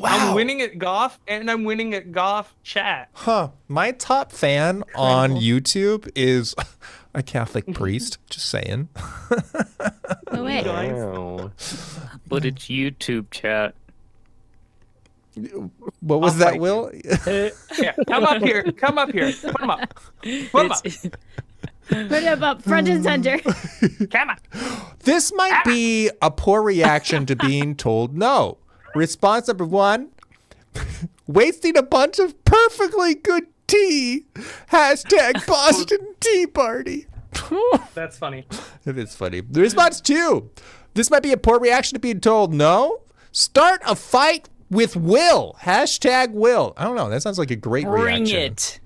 I'm winning at Goff, and I'm winning at Goff chat. Huh. My top fan on YouTube is a Catholic priest. Just saying. No way. Wow. But it's YouTube chat. What was I'll that, fight Will? Yeah, come up here. Come up here. Put him up. Put him up. Put him up front and center. Come on. This might be a poor reaction to being told no. Response number 1, wasting a bunch of perfectly good tea. Hashtag Boston Tea Party. That's funny. It is funny. The response 2, this might be a poor reaction to being told no. Start a fight with Will. Hashtag Will. I don't know. That sounds like a great Bring reaction. it.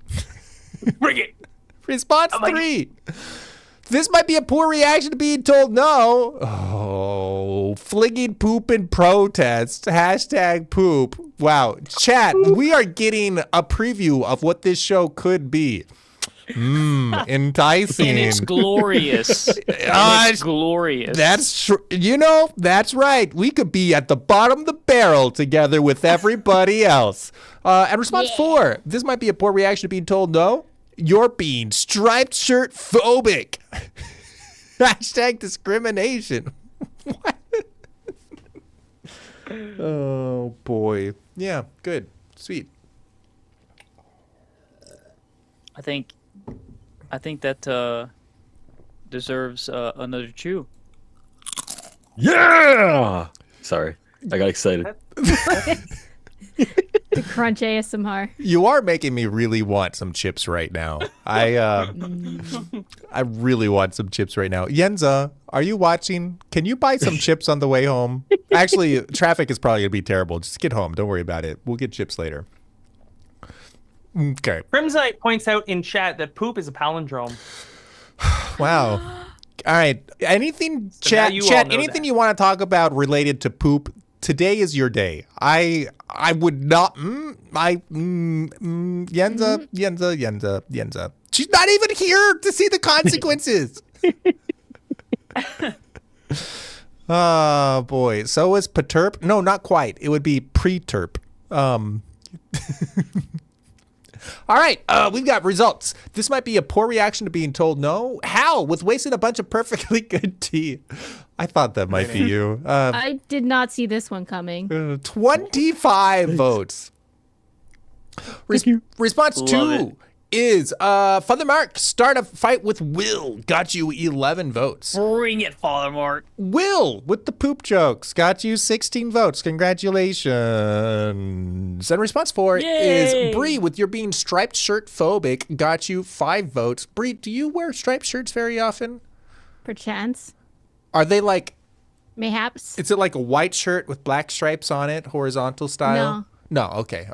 Bring it. Response 3. This might be a poor reaction to being told no. Oh, flinging poop in protest. Hashtag poop. Wow. Chat, we are getting a preview of what this show could be. Enticing. And it's glorious. It's glorious. That's that's right. We could be at the bottom of the barrel together with everybody else. And response 4. This might be a poor reaction to being told no. You're being striped shirt phobic. Hashtag discrimination. What? Oh boy. Yeah, good. Sweet. I think that deserves another chew. Yeah! Sorry. I got excited. The crunch ASMR. You are making me really want some chips right now. I really want some chips right now. Yenza, are you watching? Can you buy some chips on the way home? Actually, traffic is probably going to be terrible. Just get home. Don't worry about it. We'll get chips later. Okay. Crimsite points out in chat that poop is a palindrome. Wow. All right. Anything, So now chat, you all know anything that. you want to talk about related to poop, today is your day. I would not. Yenza. She's not even here to see the consequences. Oh boy. So is perturp? No, not quite. It would be preterp. All right, we've got results. This might be a poor reaction to being told no. Hal with wasting a bunch of perfectly good tea. I thought that might be you. I did not see this one coming. 25 votes. Response Love 2 it. is Father Mark, start a fight with Will. Got you 11 votes. Bring it, Father Mark. Will with the poop jokes got you 16 votes. Congratulations. And response 4 is Yay. Bree with your being striped shirt phobic got you 5 votes. Bree, do you wear striped shirts very often? Perchance. Are they like, Mayhaps. is it like a white shirt with black stripes on it, horizontal style? No, okay.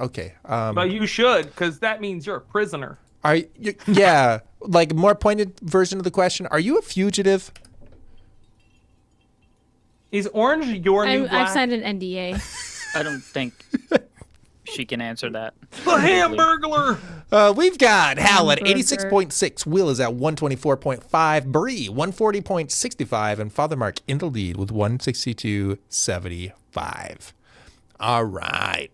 But you should, because that means you're a prisoner. Are you, yeah, like more pointed version of the question. Are you a fugitive? Is orange your new black? I've signed an NDA. I don't think. she can answer that. The Hamburglar. We've got Hal at Hamburger. 86.6, Will is at 124.5, Bree 140.65, and Father Mark in the lead with 162.75. All right.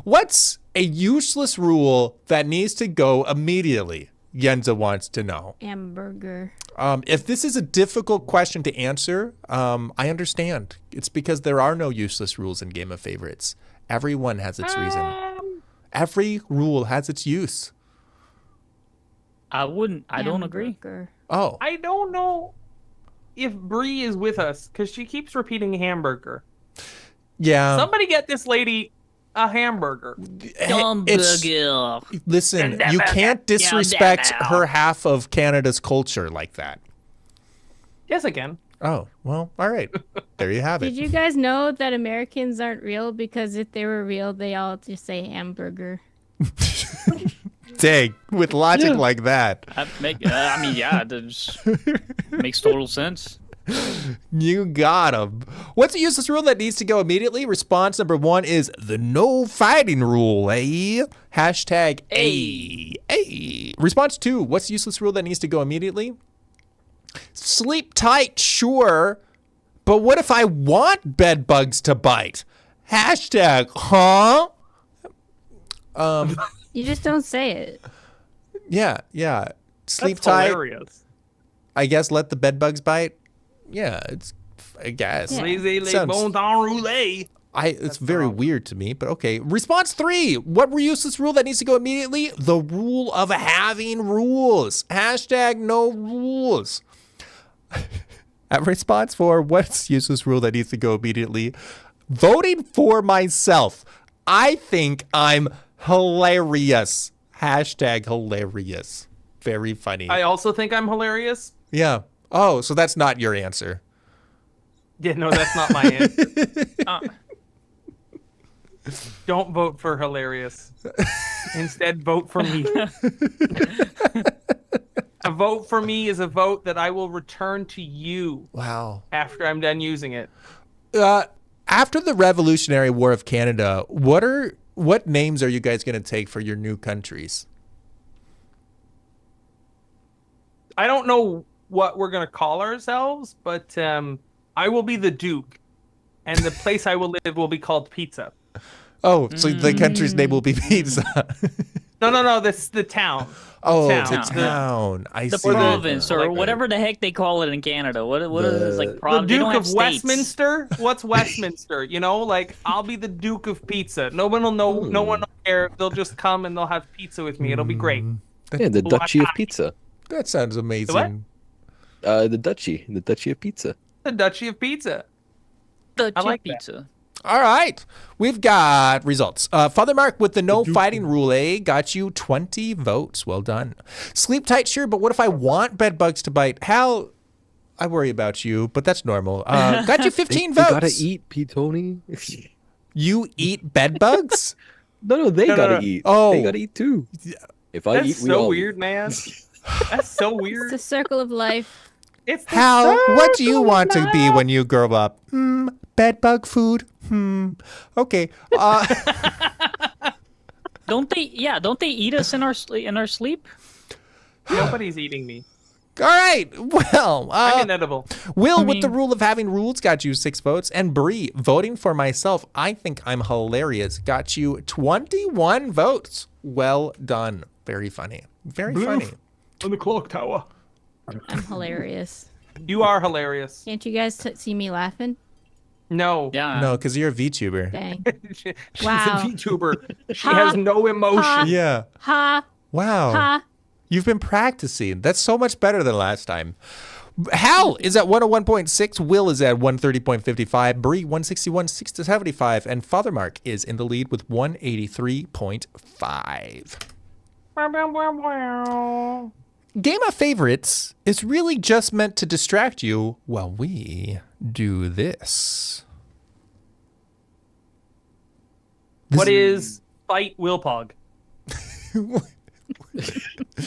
What's a useless rule that needs to go immediately? Yenza wants to know. Hamburger. If this is a difficult question to answer, I understand. It's because there are no useless rules in Game of Favorites. Everyone has its reason. Every rule has its use. I don't agree. Hamburger. Oh, I don't know if Bree is with us because she keeps repeating hamburger. yeah. Somebody get this lady a hamburger. It's, Hamburger. listen, you can't disrespect her half of Canada's culture like that. Yes, I can. Oh, well, all right. There you have it. Did you guys know that Americans aren't real? Because if they were real, they all just say hamburger. Dang, with logic like that. I mean, yeah, that makes total sense. You got him. What's a useless rule that needs to go immediately? Response number 1 is the no fighting rule, eh? Hashtag A. Response 2, what's the useless rule that needs to go immediately? Sleep tight, sure. But what if I want bed bugs to bite? Hashtag, huh? You just don't say it. Yeah. Sleep That's tight. hilarious. I guess let the bed bugs bite. Yeah, I guess. Yeah. Laissez les Sounds- bon temps roulés. It's very weird to me, but okay. Response 3. What useless rule that needs to go immediately? The rule of having rules. Hashtag no rules. At response 4, what's useless rule that needs to go immediately? Voting for myself. I think I'm hilarious. Hashtag hilarious. Very funny. I also think I'm hilarious. Yeah. Oh, so that's not your answer. Yeah, no, that's not my answer. Don't vote for hilarious. Instead, vote for me. A vote for me is a vote that I will return to you Wow. after I'm done using it. After the Revolutionary War of Canada, what names are you guys going to take for your new countries? I don't know what we're going to call ourselves, but I will be the Duke, and the place I will live will be called Pizza. Oh, so the country's name will be Pizza. No, this the town. Oh, Town. the town. I The see. province or like whatever the heck they call it in Canada. What is like The province? They don't Duke have of states. Westminster? What's Westminster? You know, like I'll be the Duke of Pizza. No one will know. No one will care. They'll just come and they'll have pizza with me. It'll be great. Yeah, the Duchy of Pizza. That sounds amazing. The Duchy of Pizza. The Duchy of Pizza. The I like chip that. pizza. All right. We've got results. Father Mark with the no fighting rule, got you 20 votes. Well done. Sleep tight, sure, but what if I want bed bugs to bite? Hal, I worry about you, but that's normal. Got you 15 They votes. gotta eat, P. Tony. You eat bed bugs? No, they No, gotta no. eat. Oh. They gotta eat too. If I That's eat, we so all weird, eat. man. That's so It's weird. the circle of life. It's the Hal, what do you circle want of to be when you grow up? Bed bug food? Okay. Don't they? Yeah, don't they eat us in our sleep? Nobody's eating me. All right. Well, I'm inedible. Will, with the rule of having rules, got you 6 votes. And Bree, voting for myself, I think I'm hilarious, got you 21 votes. Well done. Very funny. Very funny. On the clock tower. I'm hilarious. You are hilarious. Can't you guys see me laughing? No. Yeah. No, because you're a VTuber. Dang. She's Wow. a VTuber. She Ha. has no emotion. Ha. Yeah. Ha. Wow. Ha. You've been practicing. That's so much better than last time. Hal is at 101.6. Will is at 130.55. Bree, 161.675. And Father Mark is in the lead with 183.5. Game of Favorites is really just meant to distract you while we do this. What is Fight Wilpog?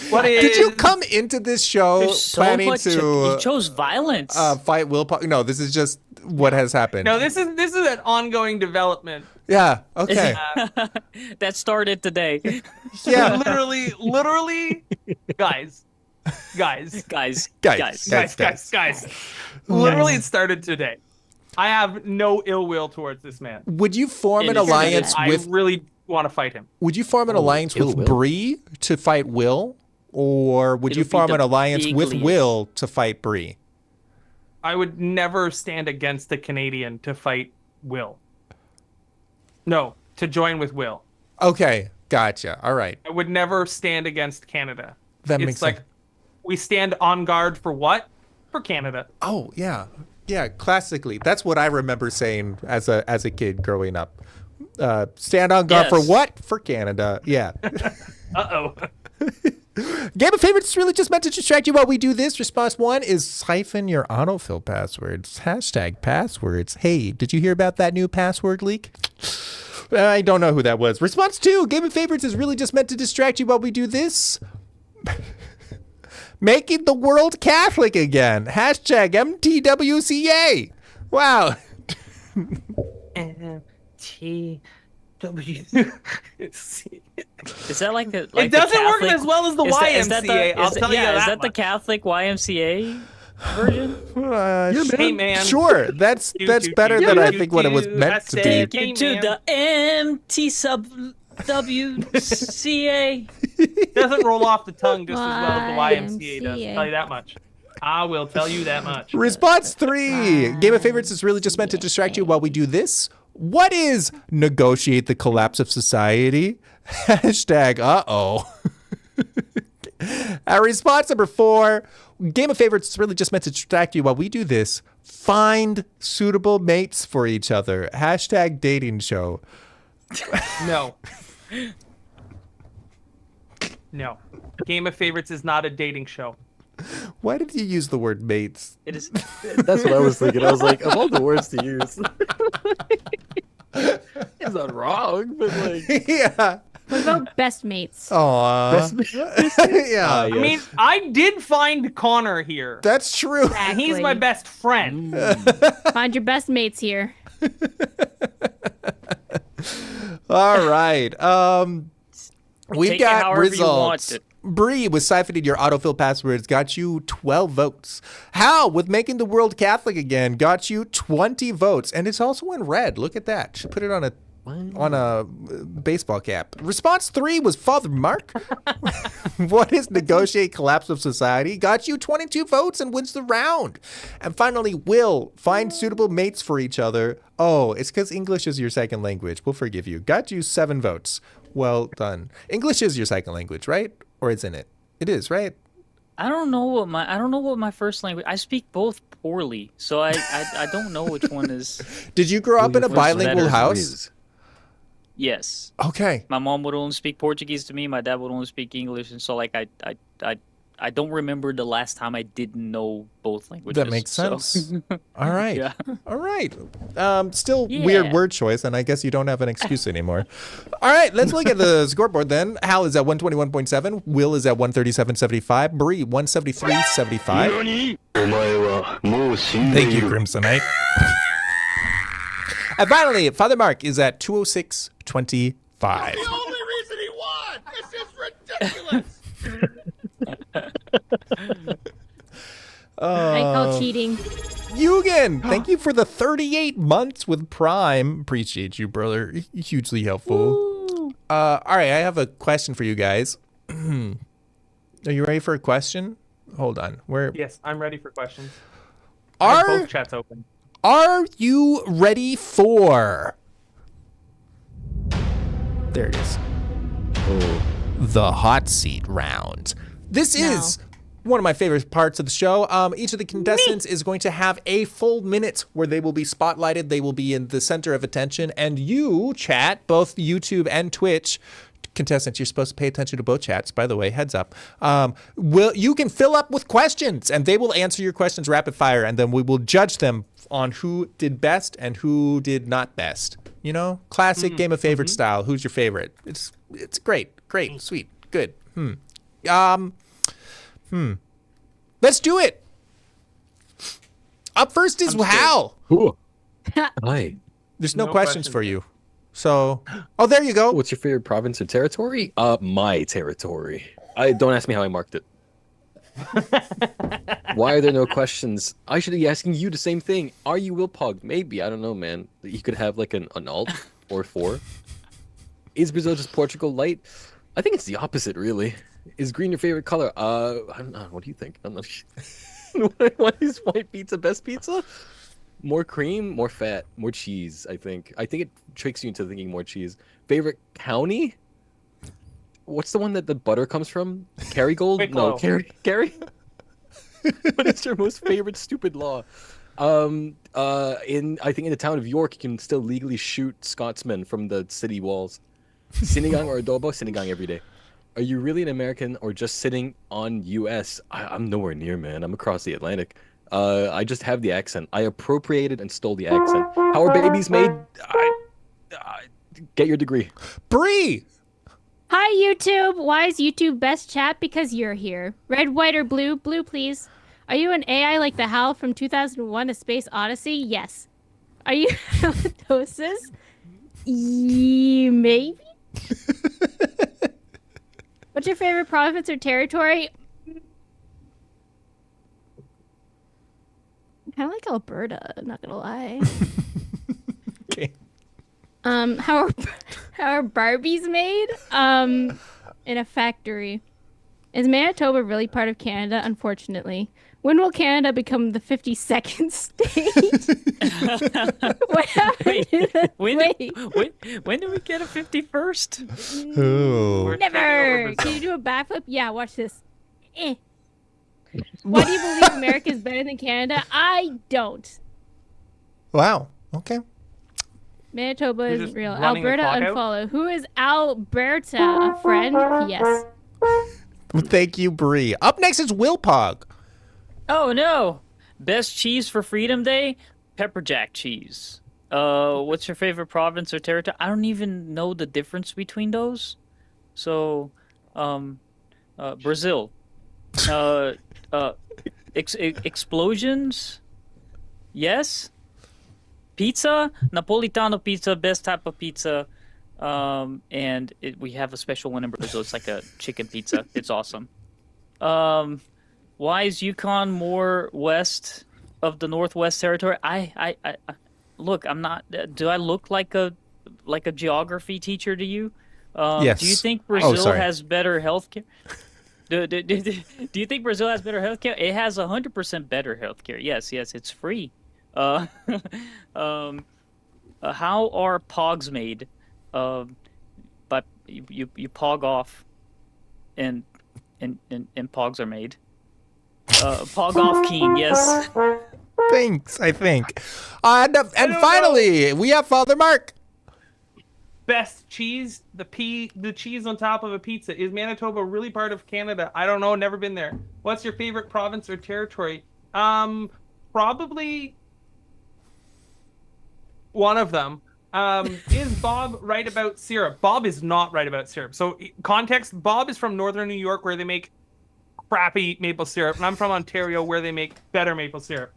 What is? Did you come into this show There's so planning much. to You chose violence. fight Will? No, this is just what has happened. No, this is an ongoing development. Yeah. Okay. That started today. Yeah. Literally, guys. Guys. Literally, it started today. I have no ill will towards this man. Would you form an It is- alliance I with? really want to fight him. Would you form an alliance with Will. BRIE to fight Will, or would It'll you be form the an alliance with bigliest. Will to fight BRIE? I would never stand against a Canadian to fight Will. No, to join with Will. Okay, gotcha. All right, I would never stand against Canada. that It's makes like sense. we stand on guard for what? For Canada. Oh yeah, yeah. Classically, that's what I remember saying as a kid growing up. Stand on guard for Yes. what? For Canada. Yeah. Uh-oh. Game of favorites is really just meant to distract you while we do this. Response 1 is siphon your autofill passwords. #passwords. Hey, did you hear about that new password leak? I don't know who that was. Response 2, game of favorites is really just meant to distract you while we do this. Making the world Catholic again. #MTWCA. Wow. Is that like a? It Like the doesn't work Catholic- as well as the is that- YMCA. is that the- I'll is that- tell you yeah, that. is that the much. Catholic YMCA version? Hey man. Sure. That's better than I think what it was meant to be. Hey, Take you to man. the MT sub WCA. Doesn't roll off the tongue just as well as the YMCA does. YMCA. I'll tell you that much. I will tell you that much. Response 3. Game of favorites is really just meant to distract you while we do this. What is negotiate the collapse of society? #uh-oh. Response number 4. Game of favorites is really just meant to distract you while we do this. Find suitable mates for each other. #dating show. No. No. Game of Favorites is not a dating show. Why did you use the word mates? It is. That's what I was thinking. I was like, of all the words to use, it's not wrong, but like, Yeah. What about best mates? Aww. Yeah. I mean, I did find Connor here. That's true. And he's my best friend. Find your best mates here. All right. We've Take it got however you want results. it. Bree with siphoning your autofill passwords got you 12 votes. Hal with making the world Catholic again got you 20 votes, and it's also in red. Look at that. Should put it on a baseball cap. Response 3 was Father Mark. What is negotiate collapse of society? Got you 22 votes and wins the round. And finally, Will find suitable mates for each other. Oh, it's because English is your second language. We'll forgive you. Got you 7 votes. Well done. English is your second language, right? Or isn't it? It is, right? I don't know what my first language. I speak both poorly, so I don't know which one is. Did you grow up in a bilingual letters house? Yes. Okay. My mom would only speak Portuguese to me. My dad would only speak English, and so like I don't remember the last time I didn't know both languages. That makes so- sense. All right. Yeah. All right. Still Yeah. weird word choice, and I guess you don't have an excuse anymore. All right, let's look at the scoreboard then. Hal is at 121.7. Will is at 137.75. Bree, 173.75. お前はもう死んで Thank い you, る。 Crimsonite. And finally, Father Mark is at 206.25. only reason he won. This is ridiculous. I call cheating. Yugen, thank you for the 38 months with Prime. Appreciate you, brother. Hugely helpful. All right, I have a question for you guys. Are you ready for a question? Hold on. Where Yes, I'm ready for questions. I have are both chats open. are you ready for? There it is. The hot seat round. This is one of my favorite parts of the show. Each of the contestants is going to have a full minute where they will be spotlighted. They will be in the center of attention. And you, chat, both YouTube and Twitch, contestants, you're supposed to pay attention to both chats, by the way, heads up. You can fill up with questions, and they will answer your questions rapid fire, and then we will judge them on who did best and who did not best. You know, classic Game of Favorite style. Who's your favorite? It's great, sweet, good. Let's do it. Up first is Hal. Cool. Hi. There's no No questions questions. for you. So, oh, there you go. What's your favorite province or territory? My territory. Don't ask me how I marked it. Why are there no questions? I should be asking you the same thing. Are you Wilpog? Maybe. I don't know, man. You could have like an alt or 4. Is Brazil just Portugal light? I think it's the opposite, really. Is green your favorite color? I don't know. What do you think? I'm not sure. Why is white pizza best pizza? More cream, more fat, more cheese, I think. I think it tricks you into thinking more cheese. Favorite county? What's the one that the butter comes from? Kerrygold? No, Kerry? What is your most favorite stupid law? I think in the town of York, you can still legally shoot Scotsmen from the city walls. Sinigang or adobo? Sinigang every day. Are you really an American or just sitting on US? I'm nowhere near, man. I'm across the Atlantic. I just have the accent. I appropriated and stole the accent. How are babies made? Get your degree. Bree. Hi, YouTube. Why is YouTube best chat? Because you're here. Red, white, or blue? Blue, please. Are you an AI like the HAL from 2001: A Space Odyssey? Yes. Are you halitosis? Maybe. What's your favorite province or territory? Kind of like Alberta, not gonna lie. Okay. How are Barbies made? In a factory. Is Manitoba really part of Canada? Unfortunately. When will Canada become the 52nd state? What happened to the When do we get a 51st? Oh. We're taking over Never. Brazil. Can you do a backflip? Yeah, watch this. Why do you believe America is better than Canada? I don't. Wow. Okay. Manitoba You're isn't just real. running the Alberta clock out? unfollow. Who is Alberta? A friend? Yes. Well, thank you, Bree. Up next is Wilpog. Oh no! Best cheese for Freedom Day? Pepper jack cheese. What's your favorite province or territory? I don't even know the difference between those. So, Brazil. Explosions? Yes. Pizza? Napolitano pizza, best type of pizza. And we have a special one in Brazil. It's like a chicken pizza. It's awesome. Why is Yukon more west of the Northwest Territory? I look. I'm not. Do I look like a geography teacher to you? Yes. Do you think Brazil sorry. has better healthcare? Do you think Brazil has better healthcare? It has 100% better healthcare. Yes, it's free. How are pogs made? But you pog off, and pogs are made. Pog off Keen, yes. Thanks, I think. And finally, we have Father Mark. Best cheese, the cheese on top of a pizza. Is Manitoba really part of Canada? I don't know, never been there. What's your favorite province or territory? Probably one of them. Is Bob right about syrup? Bob is not right about syrup. So context, Bob is from northern New York where they make crappy maple syrup, and I'm from Ontario where they make better maple syrup.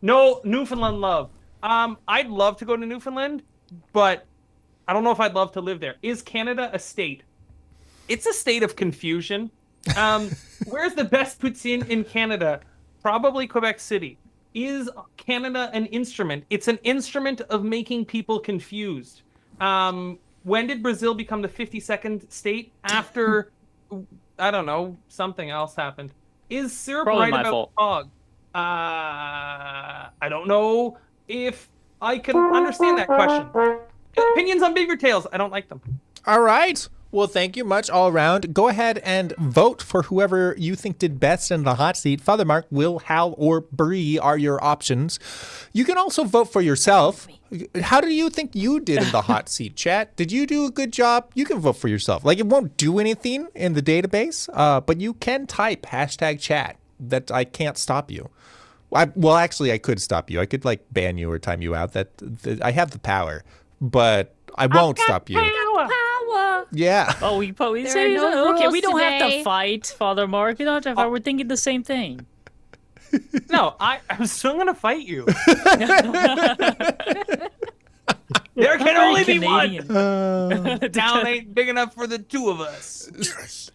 No, Newfoundland love. I'd love to go to Newfoundland, but I don't know if I'd love to live there. Is Canada a state? It's a state of confusion. Where's the best poutine in Canada? Probably Quebec City. Is Canada an instrument? It's an instrument of making people confused. When did Brazil become the 52nd state? After, I don't know, something else happened. Is syrup Probably right my about fault. fog? I don't know if I can understand that question. Opinions on beaver tails. I don't like them. All right. Well, thank you much all around. Go ahead and vote for whoever you think did best in the hot seat. Father Mark, Will, Hal, or Bree are your options. You can also vote for yourself. How do you think you did in the hot seat, chat? Did you do a good job? You can vote for yourself. Like, it won't do anything in the database, but you can type #chat. That I can't stop you. Well, actually, I could stop you. I could, like, ban you or time you out. That I have the power, but I won't stop you. Power. Yeah. Oh, we There say are no okay. We rules don't have to today. fight, Father Mark. We don't have to fight. We're thinking the same thing. No, I'm still gonna fight you. There can only be one. Town ain't big enough for the two of us.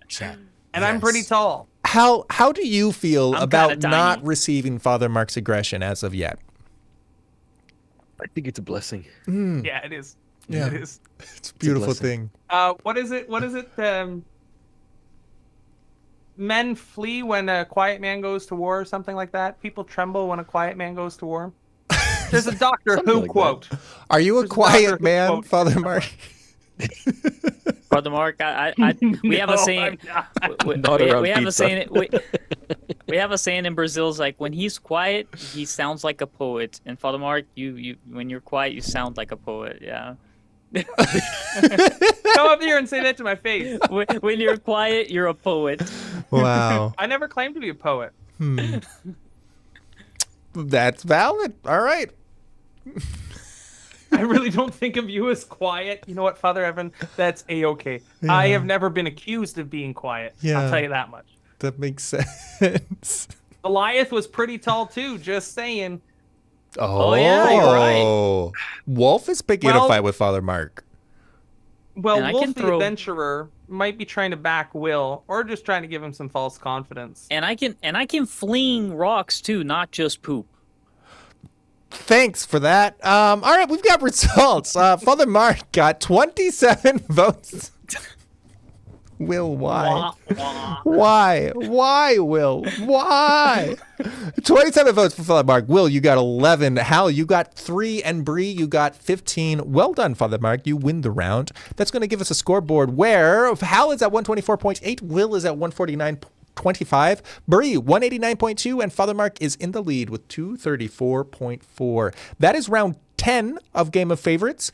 And I'm pretty tall. How do you feel I'm about kinda not tiny. receiving Father Mark's aggression as of yet? I think it's a blessing. Yeah, it is. Yeah. It is. It's a beautiful blessing. thing. What is it? What is it? Men flee when a quiet man goes to war, or something like that. People tremble when a quiet man goes to war. There's a Doctor Something Who like that. quote. Are you a There's a quiet Doctor Who man, quote. Father Mark? Father Mark, we have a No, saying. Not around We have a pizza. saying. We have a saying in Brazil. It's like when he's quiet, he sounds like a poet. And Father Mark, you when you're quiet, you sound like a poet. Yeah. Come up here and say that to my face. When you're quiet, you're a poet. Wow. I never claimed to be a poet. That's valid. All right. I really don't think of you as quiet. You know what, Father Evan? That's a-okay. I have never been accused of being quiet. Yeah. I'll tell you that much. That makes sense. Goliath was pretty tall too, just saying. Oh, yeah, you're right. Wolf is picking a Well- fight with Father Mark. Well, And I Wolf can the throw- Adventurer might be trying to back Will, or just trying to give him some false confidence. And I can fling rocks too, not just poop. Thanks for that. All right, we've got results. Father Mark got 27 votes. Will, why? Wah, wah. Why? Why, Will? Why? 27 votes for Father Mark. Will, you got 11. Hal, you got 3. And Bree, you got 15. Well done, Father Mark. You win the round. That's going to give us a scoreboard where Hal is at 124.8. Will is at 149.25. Bree, 189.2. And Father Mark is in the lead with 234.4. That is round 10 of Game of Favorites.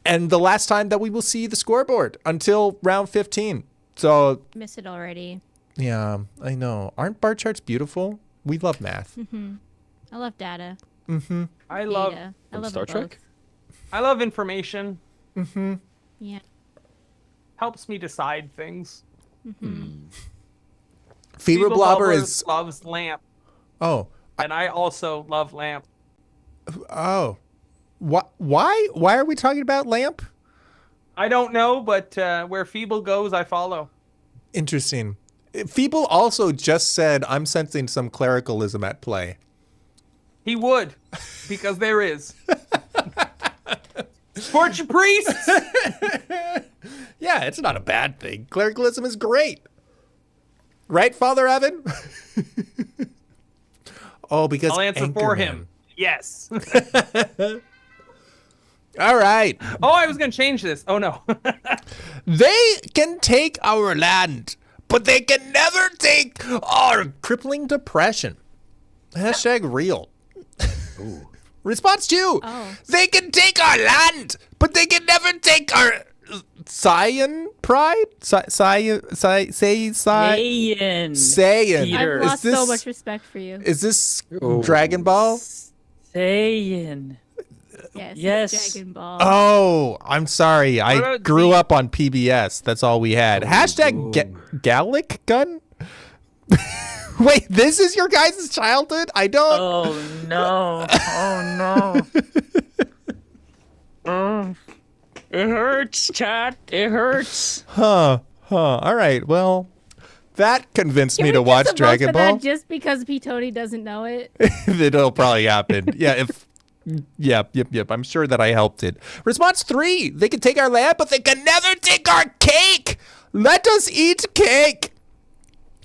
And the last time that we will see the scoreboard until round 15. So, Miss it already. yeah, I know. Aren't bar charts beautiful? We love math. I love data. I love Data. I From love Star it Trek? both. information. Yeah. Helps me decide things. Fever Blobber Blubber is. loves lamp, Oh, and I also love lamp. oh. Why are we talking about Lamp? I don't know, but where Feeble goes, I follow. Interesting. Feeble also just said, I'm sensing some clericalism at play. He would, because there is. Support your priests. Yeah, it's not a bad thing. Clericalism is great. Right, Father Evan? Oh, because I'll answer for Anchorman. him. Yes. All right. Oh, I was gonna change this. Oh no. They can take our land, but they can never take our crippling depression. Hashtag real. Response 2. Oh. They can take our land, but they can never take our Saiyan pride? Saiyan. Saiyan. Peter. I've lost so this- much respect for you. Is this Oh. Dragon Ball? Saiyan. Yes. Yes. Dragon Ball. Oh, I'm sorry. I about grew the- up on PBS. That's all we had. Hashtag Gallic gun? Wait, this is your guys' childhood? I don't. Oh no. Oh no. It hurts, chat. It hurts. Huh. All right. Well, that convinced Can me we to get watch some votes Dragon for Ball. that just because P. Tony doesn't know it? It'll probably happen. Yeah, Yep. I'm sure that I helped it. Response 3. They can take our land, but they can never take our cake. Let us eat cake.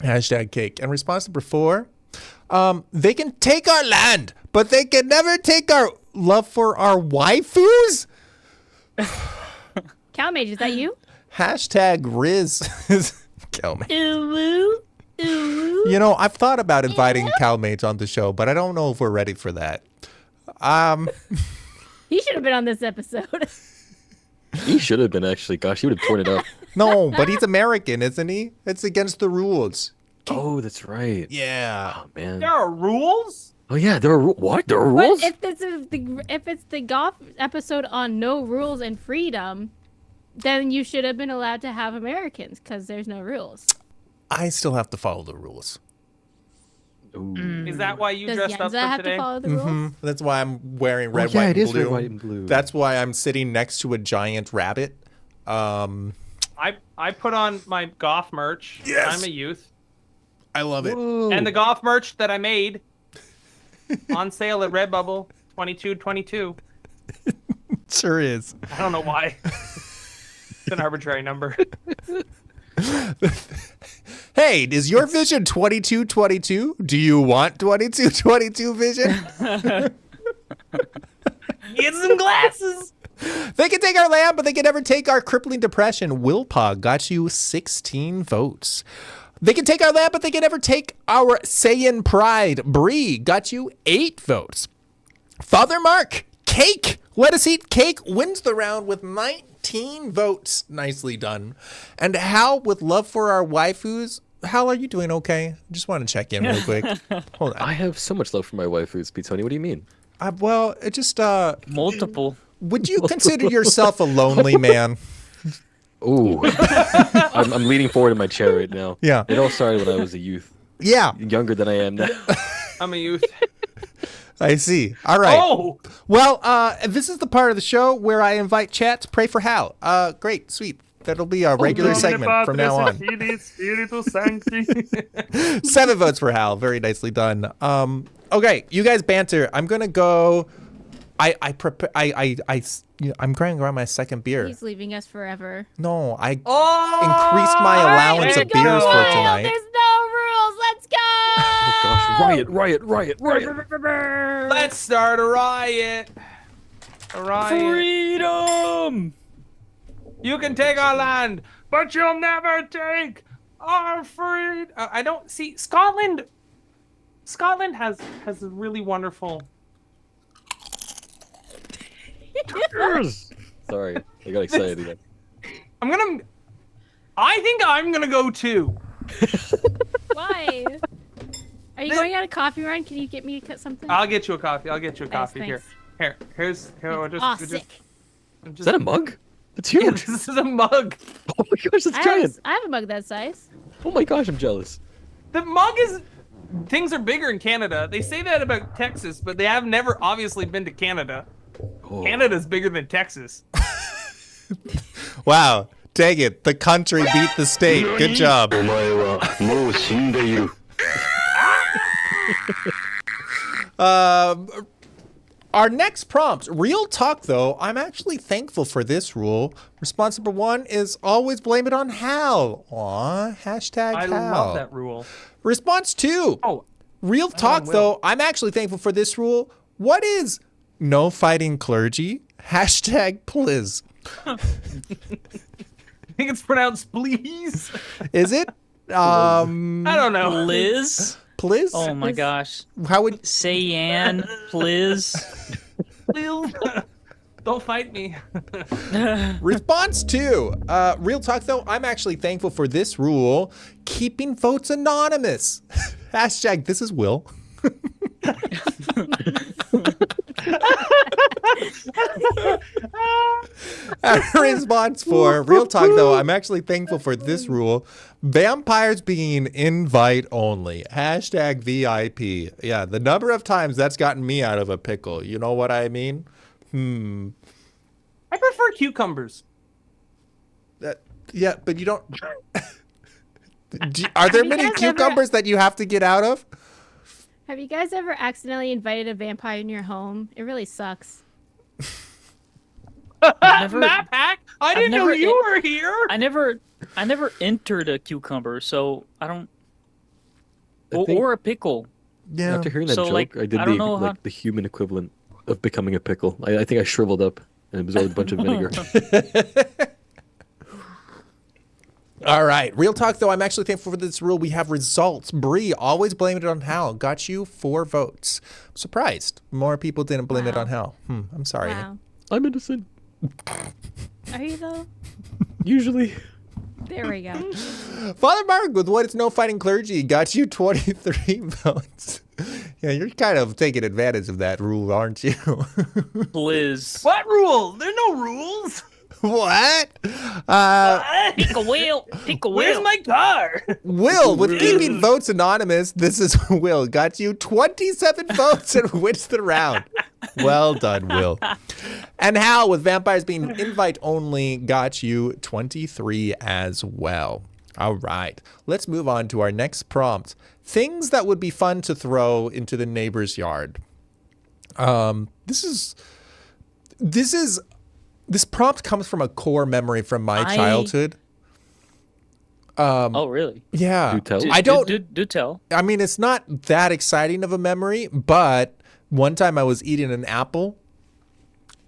Hashtag cake. And response number 4. They can take our land, but they can never take our love for our waifus. Cowmage, is that you? Hashtag Riz. Calmate. Ooh, ooh. You know, I've thought about inviting Calmates on the show, but I don't know if we're ready for that. He should have been on this episode. He should have been, actually. Gosh, he would have torn it up. No, but he's American, isn't he? It's against the rules. Oh, that's right. Yeah. Oh, man. There are rules. Oh, yeah, there are what? There are But rules? if it's the golf episode on no rules and freedom, Then you should have been allowed to have Americans because there's no rules. I still have to follow the rules. Ooh. Is that why you Does dressed up Yenza for have today? to follow the rules? That's why I'm wearing red, yeah, white, it and is blue. red, white, and blue. That's why I'm sitting next to a giant rabbit. I put on my goth merch. Yes. I'm a youth. I love it. Whoa. And the goth merch that I made on sale at Redbubble, $22.22. Sure is. I don't know why. It's an arbitrary number. Hey, is your vision 2222? Do you want 2222 vision? Get some glasses. They can take our land, but they can never take our crippling depression. Wilpaw got you 16 votes. They can take our land, but they can never take our Saiyan pride. BRIE got you 8 votes. Father Mark, cake. Let us eat cake wins the round with 19 votes. Nicely done. And Hal, with love for our waifus. Hal, are you doing okay? Just want to check in really quick. Hold on. I have so much love for my waifus, P. Tony. What do you mean? Well, it just Multiple. would you consider yourself a lonely man? Ooh. I'm leaning forward in my chair right now. Yeah. It all started when I was a youth. Yeah, Younger than I am now. I'm a youth. I see. All right. Oh, Well, this is the part of the show where I invite chat to pray for Hal. Great, sweet. That'll be a regular segment from now on. 7 votes for Hal. Very nicely done. Okay, you guys banter. I'm gonna go. I'm going to grab my second beer. He's leaving us forever. No, I increased oh, my allowance there of you beers go. for Wild, tonight. there's no rules. Let's go. Oh gosh, riot. Let's start a riot. A riot. Freedom! You can take our land, but you'll never take our freedom. I don't see Scotland. Scotland has a really wonderful. Sorry, I got excited again. I think I'm gonna go too. Why? Are you going on a coffee run? Can you get me to cut something? I'll get you a coffee. I'll get you a Nice, coffee here. thanks. Here's here. We'll just, Aw, we'll sick. Is that a mug? That's Yeah, huge. this is a mug. Oh my gosh, that's giant. I have a mug that size. Oh my gosh, I'm jealous. The mug is. Things are bigger in Canada. They say that about Texas, but they have never obviously been to Canada. Oh. Canada's bigger than Texas. Wow, dang it. The country beat the state. Good job. お前はもう死んでいる。 Our next prompt, real talk though, I'm actually thankful for this rule. Response number 1 is always blame it on Hal. Aw, hashtag I Hal. love that rule. Response 2, Oh, real talk Will. though, I'm actually thankful for this rule. What is no fighting clergy? Hashtag please. I think it's pronounced please. Is it? I don't know. Liz? Please? Oh my gosh. How would Sayan, please. Please. Don't fight me. Response 2. Real talk though, I'm actually thankful for this rule. Keeping votes anonymous. Hashtag this is Will. Response 4. Real talk though, I'm actually thankful for this rule. Vampires being invite only. Hashtag VIP. Yeah, the number of times that's gotten me out of a pickle. You know what I mean? I prefer cucumbers. Yeah, but you don't. Are there you many guys ever- cucumbers that you have to get out of? Have you guys ever accidentally invited a vampire in your home? It really sucks. never- Map hack? I didn't know never- you were here. I never entered a cucumber, so I don't. I think- Or a pickle. Yeah. After hearing that So, joke, like, I did I the don't know how- the human equivalent of becoming a pickle. I think I shriveled up and absorbed a bunch of vinegar. All right. Real talk, though, I'm actually thankful for this rule. We have results. BRIE, always blame it on Hal. Got you 4 votes. I'm surprised. More people didn't blame it Wow. on Hal. I'm sorry. Wow. I'm innocent. Are you though? Usually. There we go. Father Mark, with what is no fighting clergy, got you 23 votes. Yeah, you're kind of taking advantage of that rule, aren't you? Liz. What rule? There are no rules. What? Pick a wheel. Pick a Where's wheel. my car? Will, with keeping votes anonymous, this is Will. Got you 27 votes and wins the round. Well done, Will. And Hal, with vampires being invite only, got you 23 as well. All right. Let's move on to our next prompt. Things that would be fun to throw into the neighbor's yard. This prompt comes from a core memory from my childhood. Oh, really? Yeah. Do tell. I don't. Do tell. I mean, it's not that exciting of a memory, but one time I was eating an apple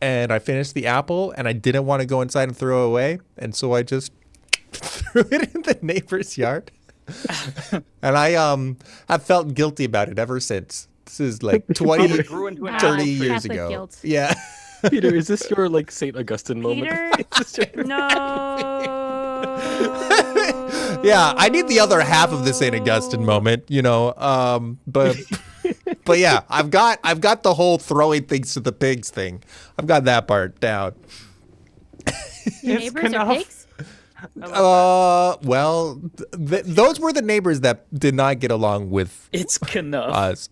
and I finished the apple and I didn't want to go inside and throw it away. And so I just threw it in the neighbor's yard. And I have felt guilty about it ever since. This is like 20, Grew into an 30 Wow, years Catholic ago. guilt. Yeah. Peter, is this your like Saint Augustine moment? Peter, no. Yeah, I need the other half of the St. Augustine moment, you know. But yeah, I've got the whole throwing things to the pigs thing. I've got that part down. Your neighbors are pigs? Well, those were the neighbors that did not get along with It's Knuff. us.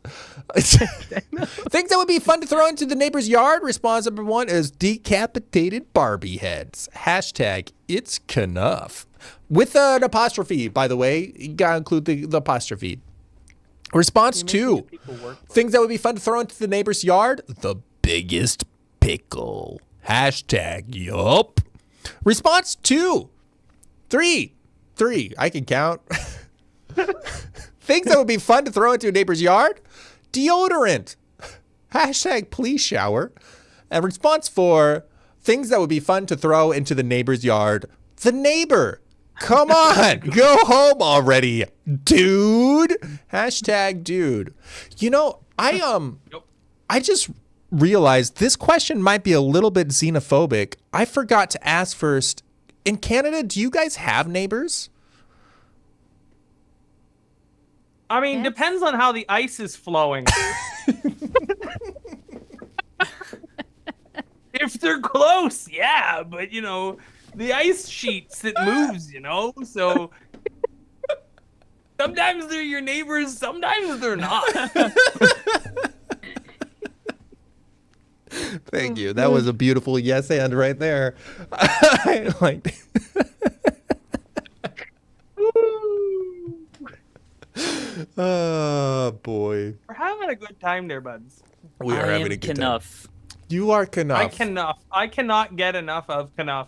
Things that would be fun to throw into the neighbor's yard. Response number 1 is decapitated Barbie heads. Hashtag it's Knuff. With an apostrophe, by the way. You gotta include the apostrophe. Response 2. Things that would be fun to throw into the neighbor's yard. The biggest pickle. Hashtag yup. Response 2. 3. I can count. Things that would be fun to throw into a neighbor's yard. Deodorant. Hashtag please shower. And response 4. Things that would be fun to throw into the neighbor's yard. The neighbor. Come on. Go home already, dude. Hashtag dude. You know, I just realized this question might be a little bit xenophobic. I forgot to ask first. In Canada, do you guys have neighbors? I mean, Yes. depends on how the ice is flowing. If they're close, yeah, but you know, the ice sheets, it moves, you know, so sometimes they're your neighbors, sometimes they're not. Thank you. That was a beautiful yes and right there. I liked Oh, boy. We're having a good time there, buds. We are having a good time. Knuff. You are Knuff. I cannot get enough of Knuff.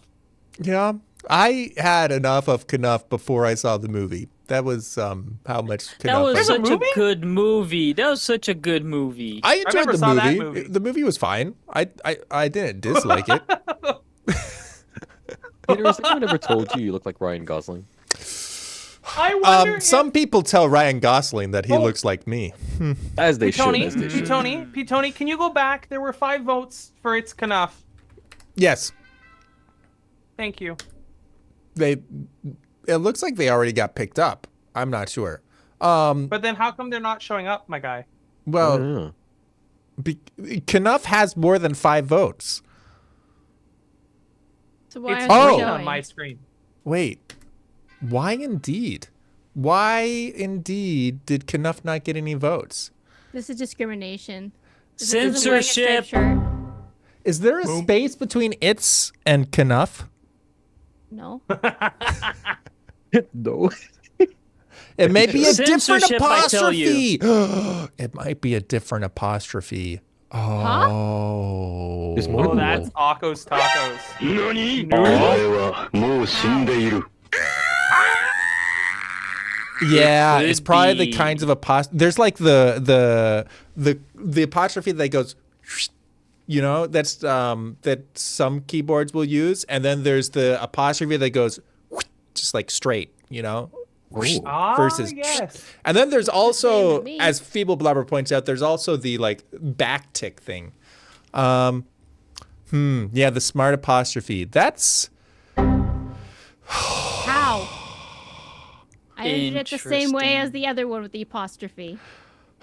Yeah. I had enough of Knuff before I saw the movie. That was how much Knuff That was I such movie? a good movie. That was such a good movie. I enjoyed never the saw that movie. movie. The movie was fine. I didn't dislike it. Peter, has anyone ever told you look like Ryan Gosling? I wonder if Some people tell Ryan Gosling that he looks like me. As they should. Tony, As they should. Tony, can you go back? There were 5 votes for It's Knuff. Yes. Thank you. It looks like they already got picked up. I'm not sure. But then how come they're not showing up, my guy? Well, Yeah. Knuff has more than 5 votes. So why It's aren't they green on showing? my screen. Wait. Why indeed? Why indeed did Knuff not get any votes? This is discrimination. This isn't wearing a Censorship. striped shirt. Is there a space between it's and Knuff? No. No. It may be a different Censorship, I tell apostrophe. It might be a different apostrophe. Oh. There's more Oh, than that's one. Akko's Tacos. 何お前はもう死んでいる。 Yeah, It it's could probably the be. kinds of apostrophe. There's like the apostrophe that goes, you know, that's that some keyboards will use, and then there's the apostrophe that goes just like straight, you know, Ah, versus. yes. And then there's same also, to me. as Feeble Blubber points out, there's also the like back tick thing. Yeah, the smart apostrophe. That's How? I entered it the same way as the other one with the apostrophe.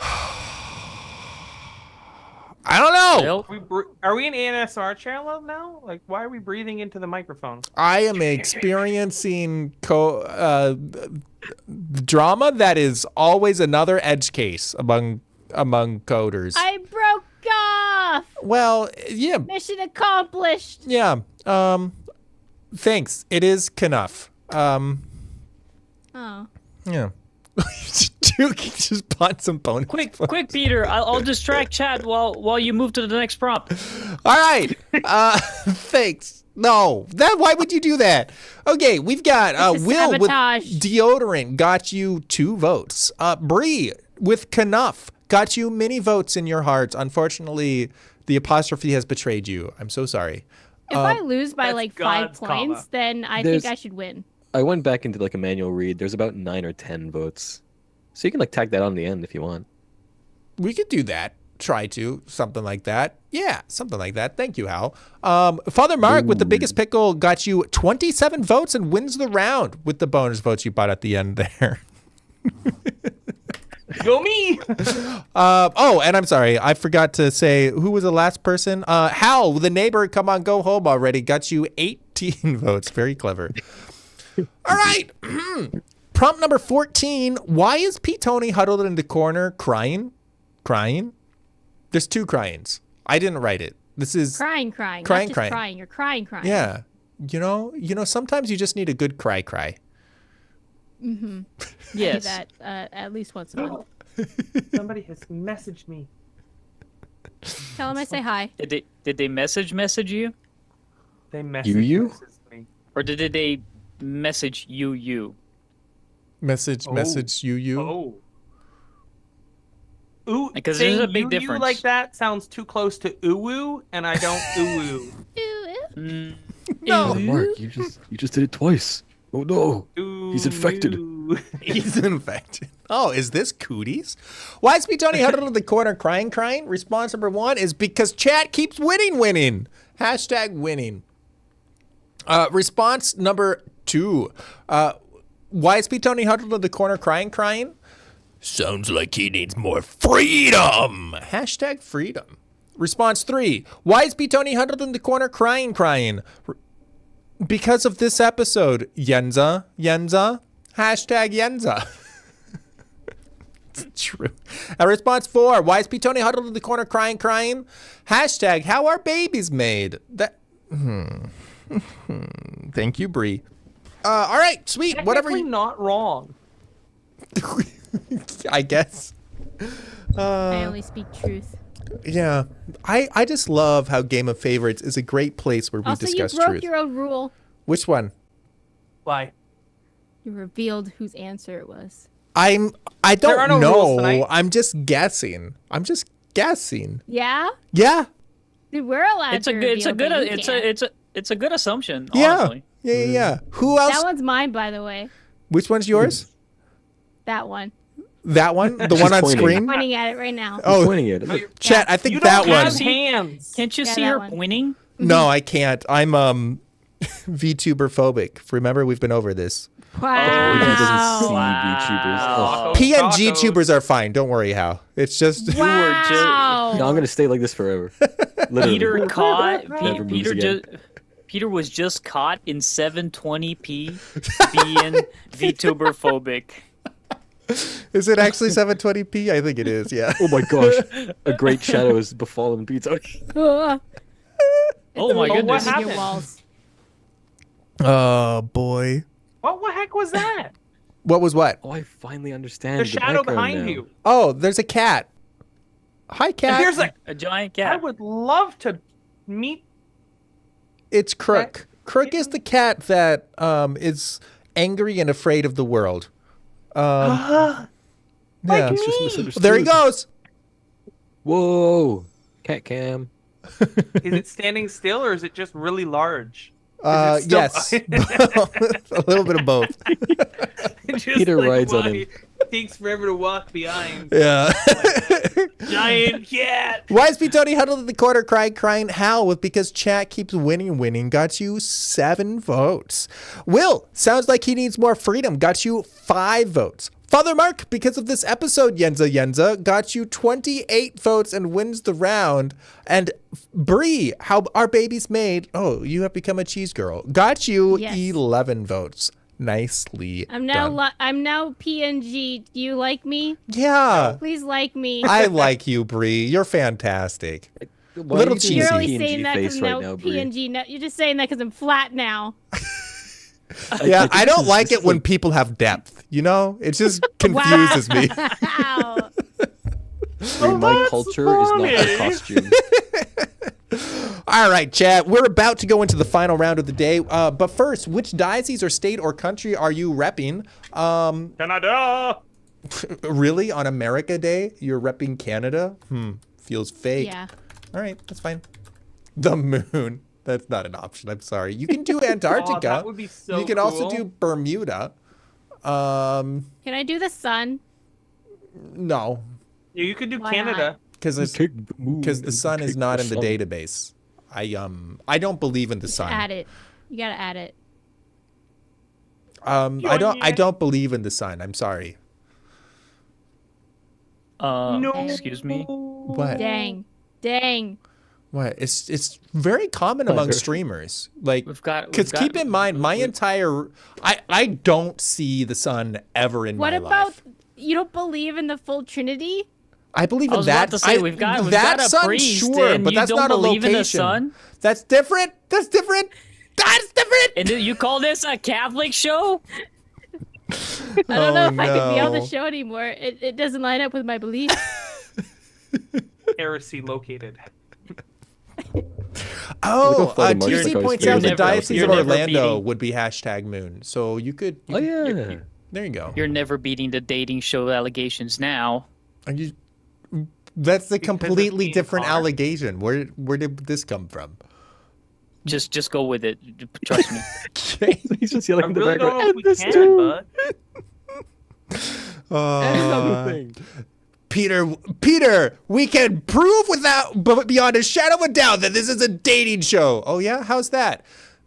I don't know. Nope. Are we in ASMR channel now? Like, why are we breathing into the microphone? I am experiencing drama that is always another edge case among coders. I broke off. Well, yeah, Mission accomplished. yeah. Thanks. It is Knuff. Oh. Yeah. Duke just bought some bonus. Quick, Peter. I'll distract chat while you move to the next prompt. All right. Thanks. No. Why would you do that? Okay, we've got It's a Will with sabotage. deodorant got you 2 votes. Bree with Knuff got you many votes in your hearts. Unfortunately, the apostrophe has betrayed you. I'm so sorry. If I lose by that's like 5 God's points, comma. then I There's- think I should win. I went back into like a manual read. There's about 9 or 10 votes, so you can like tag that on the end if you want. We could do that. Try to. Something like that. Yeah, something like that. Thank you, Hal. Father Mark with the biggest pickle got you 27 votes and wins the round with the bonus votes you bought at the end there. Go me! Oh, and I'm sorry. I forgot to say who was the last person. Hal, the neighbor, come on, go home already. Got you 18 votes. Very clever. All right. Prompt number 14. Why is P. Tony huddled in the corner crying? Crying? There's 2 cryings. I didn't write it. This is Crying. Crying, Not just crying. crying. You're crying. yeah. You know, sometimes you just need a good cry. Mm-hmm. Yes. Do that at least once a month. Somebody has messaged me. Tell him I say hi. Did they message you, They You? messaged me. or did they message you? Message you. Oh. Ooh, Because there's saying a big you difference. like that sounds too close to ooh, and I don't ooh. Mm, No. Mark, you just did it twice. Oh no. Ooh. He's infected. He's infected. Oh, is this cooties? Why is P. Tony huddled in the corner crying? Response number 1 is because chat keeps winning. Hashtag winning. Response number 2. Why is P. Tony huddled in the corner crying? Sounds like he needs more freedom. Hashtag freedom. Response 3. Why is P. Tony huddled in the corner crying? Because of this episode. Yenza. Hashtag Yenza. It's true. Response 4. Why is P. Tony huddled in the corner crying? Hashtag how are babies made? Thank you, Bree. All right, sweet. Whatever Technically not wrong. I guess. I only speak truth. Yeah. I just love how Game of Favorites is a great place where we Also, you discuss broke truth. your own rule. Which one? Why? You revealed whose answer it was. I There are don't no rules know. tonight. I'm just guessing. Yeah? Yeah. Dude, we're allowed it's to a good reveal, but you can't. it's a good assumption. Yeah. Honestly. Yeah. Who else? That one's mine, by the way. Which one's yours? That one. That one? The She's one on pointing. screen? Pointing at it right now. Oh, Pointing at it. chat, I think You that don't one. have hands. Can't you Yeah, see that her one. pointing? No, I can't. I'm VTuber phobic. Remember, we've been over this. Wow. He doesn't see VTubers. Wow. P and G Tacos. tubers are fine. Don't worry, Hal. It's just Wow. No, I'm gonna stay like this forever. Literally. Peter caught. Never moves Peter again. just. Peter was just caught in 720p being VTuber phobic. Is it actually 720p? I think it is. Yeah. Oh my gosh, a great shadow has befallen Pete. Ugh. Oh my what goodness. Your happened? walls. Oh boy. What the heck was that? What was what? Oh, I finally understand The shadow background behind now. you. Oh, there's a cat. Hi, cat. And here's A giant I cat. would love to meet. It's Crook. Crook is the cat that is angry and afraid of the world. Yeah. He's just misunderstood. There he goes. Whoa, cat cam. Is it standing still or is it just really large? Is it Yes. still- A little bit of both. Just Peter rides on why- him. takes forever to walk behind. Yeah. Giant cat. Why is Tony huddled in the corner crying Hal with because chat keeps winning, got you 7 votes. Will, sounds like he needs more freedom, got you 5 votes. Father Mark, because of this episode, Yenza, got you 28 votes and wins the round. And Bree, how our baby's made, oh, you have become a cheese girl, got you 11 votes. Nicely I'm done. now PNG. Do you like me? Yeah. Please like me. I like you, Bree. You're fantastic. Why Little are you doing cheesy. You're this only PNG saying that face because right now now, Bree? PNG. No, you're just saying that because I'm flat now. Yeah, think I don't this like is it when like- people have depth, you know? It just confuses me. Wow. Bree, my culture is not a costume. All right, chat. We're about to go into the final round of the day. But first, which diocese or state or country are you repping? Canada. Really? On America Day, you're repping Canada? Feels fake. Yeah. All right, that's fine. The moon. That's not an option. I'm sorry. You can do Antarctica. Oh, that would be so You can also cool. do Bermuda. Can I do the sun? No, Yeah, you could do Why Canada. because Because the sun is not in the database. I don't believe in the sun. Add it. You gotta add it. I don't believe in the sun. I'm sorry. No. Excuse me. What? Dang. What? It's very common among streamers. Like, because keep in mind, my entire I don't see the sun ever in What my about life. you don't believe in the full Trinity? I believe I in was that. about to say we've got that a sun, priest, sure, and but you that's don't not a believe location. in the sun. That's different. That's different. That's different. And you call this a Catholic show? I don't know if I could be on the no. show anymore. It doesn't line up with my beliefs. Heresy located. Oh, Father Mark's TC like, points you're out the never- Diocese you're of never Orlando beating- would be #moon. So you could. Oh yeah. There you go. You're never beating the dating show allegations now. Are you? That's a Because of completely being different far. allegation. Where did this come from? Just go with it. Trust me. He's just yelling I in the really don't know background. if we "This can, too." bud. Peter, we can prove beyond a shadow of a doubt that this is a dating show. Oh yeah, how's that?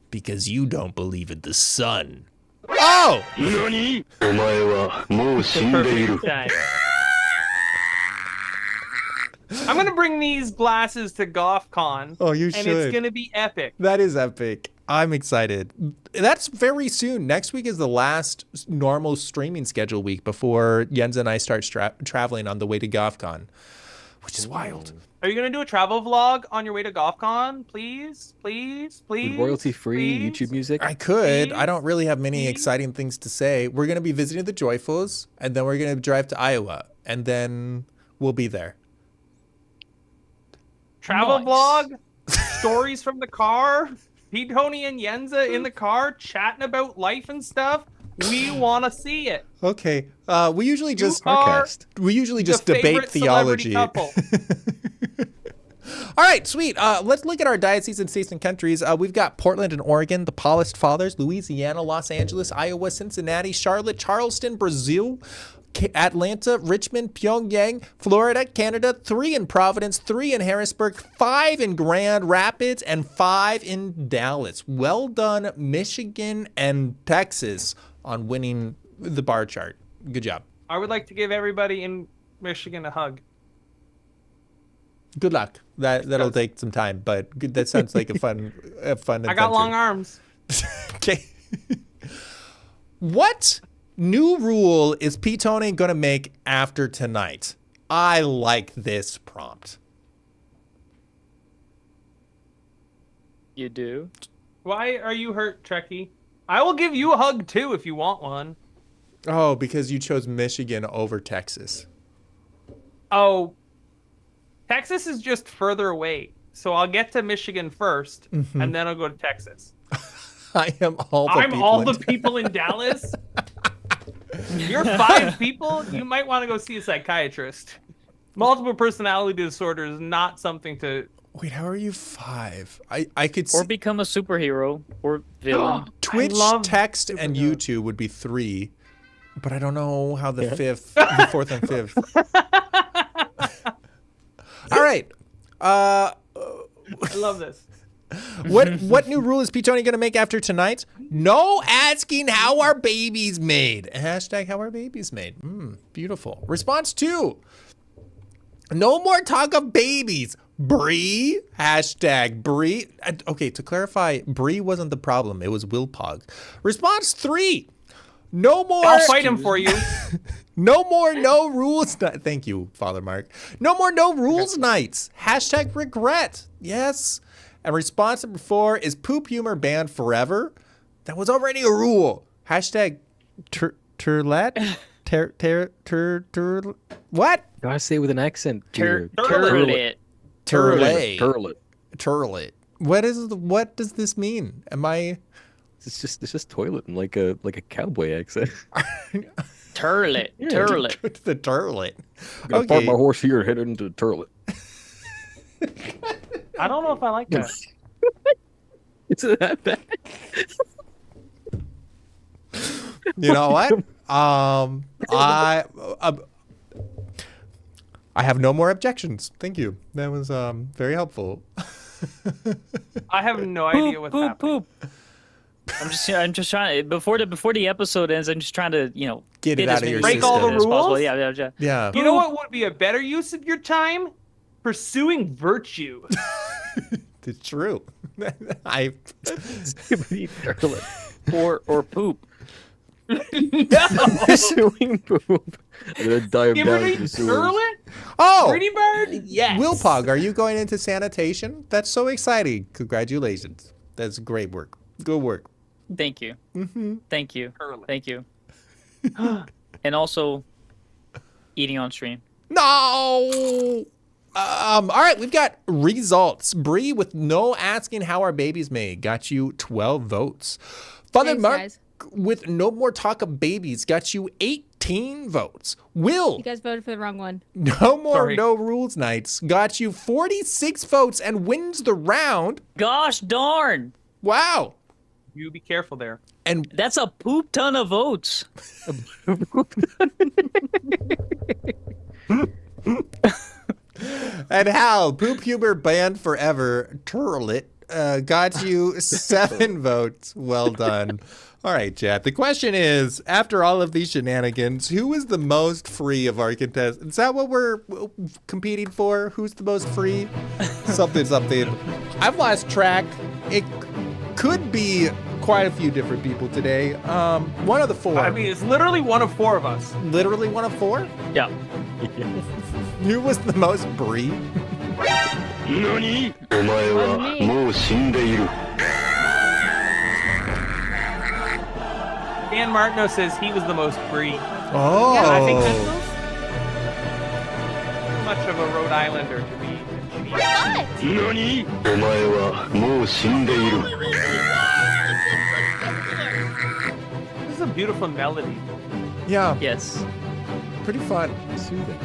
Because you don't believe in the sun. Oh, 何お前はもう死んでいる。 Perfect time. I'm gonna bring these glasses to GothCon. Oh, you and should. it's gonna be epic. that is epic. I'm excited. That's very soon. Next week is the last normal streaming schedule week before Jens and I start traveling on the way to GothCon, which is wild. Are you gonna do a travel vlog on your way to GothCon? Please. With royalty-free please? YouTube music. I could. I Please? don't really have many Please? exciting things to say. We're going to be visiting the Joyfuls, and then we're going to drive to Iowa, and then we'll be there. Travel Nice. vlog, stories from the car, Pete, Tony, and Yenza in the car chatting about life and stuff. We want to see it. Okay. We usually just are just the debate favorite theology. celebrity couple. All right, sweet. Let's look at our dioceses and states and countries. We've got Portland and Oregon, the Paulist Fathers, Louisiana, Los Angeles, Iowa, Cincinnati, Charlotte, Charleston, Brazil, Atlanta, Richmond, Pyongyang, Florida, Canada, 3 in Providence, 3 in Harrisburg, 5 in Grand Rapids, and 5 in Dallas. Well done, Michigan and Texas, on winning the bar chart. Good job. I would like to give everybody in Michigan a hug. Good luck. That'll take some time, but good, that sounds like a fun I got long arms. Okay. What new rule is Pete Tony going to make after tonight? I like this prompt. You do? Why are you hurt, Trekkie? I will give you a hug too if you want one. Oh, because you chose Michigan over Texas. Oh, Texas is just further away. So I'll get to Michigan first, and then I'll go to Texas. I am all the I'm people all in the people in Dallas. You're 5 people. You might want to go see a psychiatrist. Multiple personality disorder is not something to. Wait, how are you 5? I could Or see become a superhero or villain. Twitch, love text, and superheroes. YouTube would be 3. but I don't know how the fourth and fifth. All right. I love this. What new rule is Peachoni going to make after tonight? No asking how our baby's made. Hashtag how our baby's made. Beautiful. Response 2. No more talk of babies. BRIE. Hashtag BRIE. Okay, to clarify, BRIE wasn't the problem. It was Wilpog. Response 3. No more. I'll fight him for you. No more no rules. Thank you, Father Mark. No more no rules nights. Hashtag regret. Yes. And response number 4 is poop humor banned forever. That was already a rule. Hashtag turlet. What? Gotta say it with an accent. Turlet. Turlet. What does this mean? Am I? It's just toilet and like a cowboy accent. Turlet. Turlet. Go to the turlet. I'm gonna park my horse here and head into the turlet. I don't know if I like that. Is it that bad? You know what? I have no more objections. Thank you. That was very helpful. I have no idea what's happening. I'm just trying before the episode ends. I'm just trying to Get it as out of many your Break rules all the as possible. rules? Yeah. You know what would be a better use of your time? Pursuing virtue. It's true. I Turlet. Or poop. Pursuing poop. I'm gonna dive You down ever into eat the sewers. Oh, Pretty bird? Yes. Wilpog, are you going into sanitation? That's so exciting. Congratulations. That's great work. Good work. Thank you. Thank you. Turlet. Thank you. And also, eating on stream. No. All right, we've got results. BRIE with no asking how our baby's made got you 12 votes. Father Thanks, Mark guys. with no more talk of babies got you 18 votes. Will, You guys voted for the wrong one. no more Sorry. no rules nights got you 46 votes and wins the round. Gosh darn! Wow. You be careful there. And That's a poop ton of votes. And Hal, poop humor banned forever. Turlet got you 7 votes. Well done. All right, chat. The question is, after all of these shenanigans, who is the most free of our contestants? Is that what we're competing for? Who's the most free? Something. I've lost track. It could be quite a few different people today. One of the 4. I mean, it's literally one of 4 of us. Literally one of 4? Yeah. Who was the most BRIE? 何お前はもう死んでいる Dan Martineau says he was the most BRIE. Oh. Yeah, I think that's too much of a Rhode Islander to be. 何お前はもう死んでいる This is a beautiful melody. Yeah, Yes. pretty fun. Soothing.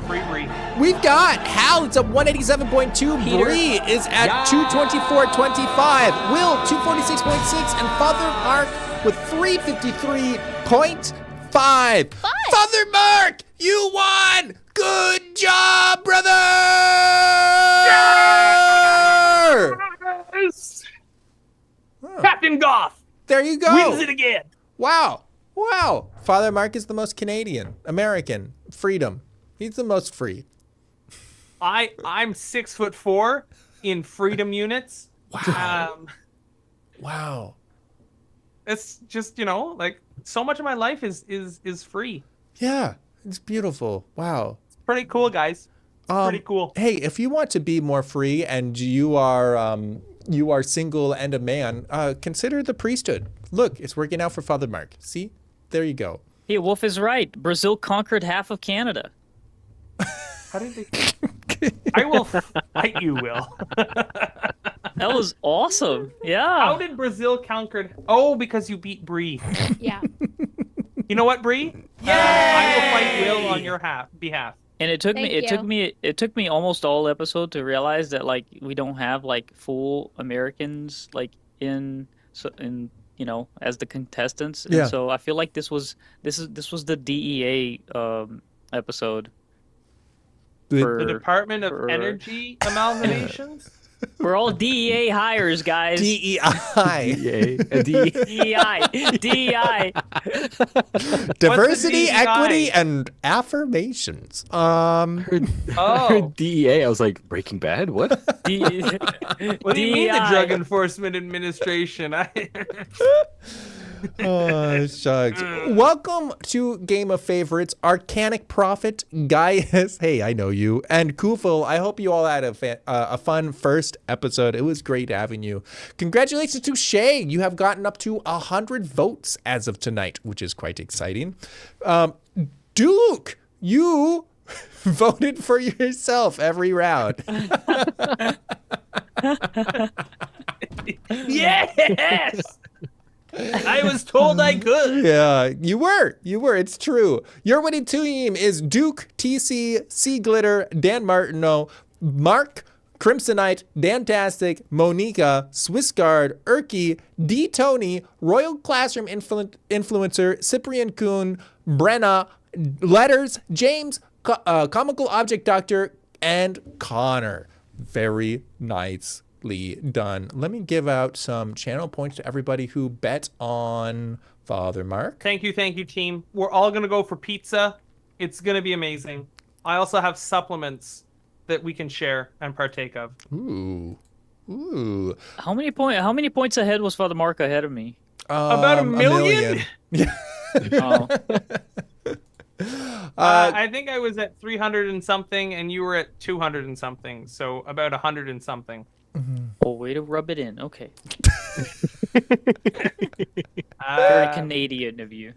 Free BRIE. We've got Hal, it's at 187.2. Peter. BRIE is at 224.25. Will, 246.6. And Father Mark with 353.5. Father Mark, you won! Good job, brother! Yes! Captain Goff There you go. wins it again. Wow. Father Mark is the most Canadian, American, freedom. He's the most free. I'm 6'4" in freedom units. Wow. It's just like so much of my life is free. Yeah, it's beautiful. Wow. Pretty cool, guys. Pretty cool. Hey, if you want to be more free and you are single and a man, consider the priesthood. Look, it's working out for Father Mark. See? There you go. Hey, Wolf is right. Brazil conquered half of Canada. How did they? I will fight you, Will. That was awesome. Yeah. How did Brazil conquer? Oh, because you beat BRIE. Yeah. You know what, BRIE? I will fight Will on your behalf. And it took Thank it took me almost all episode to realize that like we don't have like full Americans like in as the contestants. Yeah. And so I feel like this was the DEA episode. The Department of Energy amalgamations. We're all DEA hires, guys. DEI. DEI. Diversity, DEI? equity, and affirmations. I heard DEA. I was like, Breaking Bad? What? What do you mean the Drug Enforcement Administration? Oh, shucks. Welcome to Game of Favorites. Arcanic Prophet, Gaius, hey, I know you, and Kufel. I hope you all had a fun first episode. It was great having you. Congratulations to Shay. You have gotten up to 100 votes as of tonight, which is quite exciting. Duke, you voted for yourself every round. Yes! I was told I could. Yeah, you were. It's true. Your winning team is Duke, TC, C Glitter, Dan Martineau, Mark, Crimsonite, Dantastic, Monica, Swissguard, Erky, D Tony, Royal Classroom Influencer, Cyprian Kuhn, Brenna, Letters, James, Comical Object Doctor, and Connor. Very nice. Done. Let me give out some channel points to everybody who bet on Father Mark. Thank you, team. We're all gonna go for pizza. It's gonna be amazing. I also have supplements that we can share and partake of. Ooh. How many points ahead was Father Mark ahead of me? About a million? Oh. I think I was at 300 and something, and you were at 200 and something. So about 100 and something. Oh, way to rub it in. Okay. Very Canadian of you.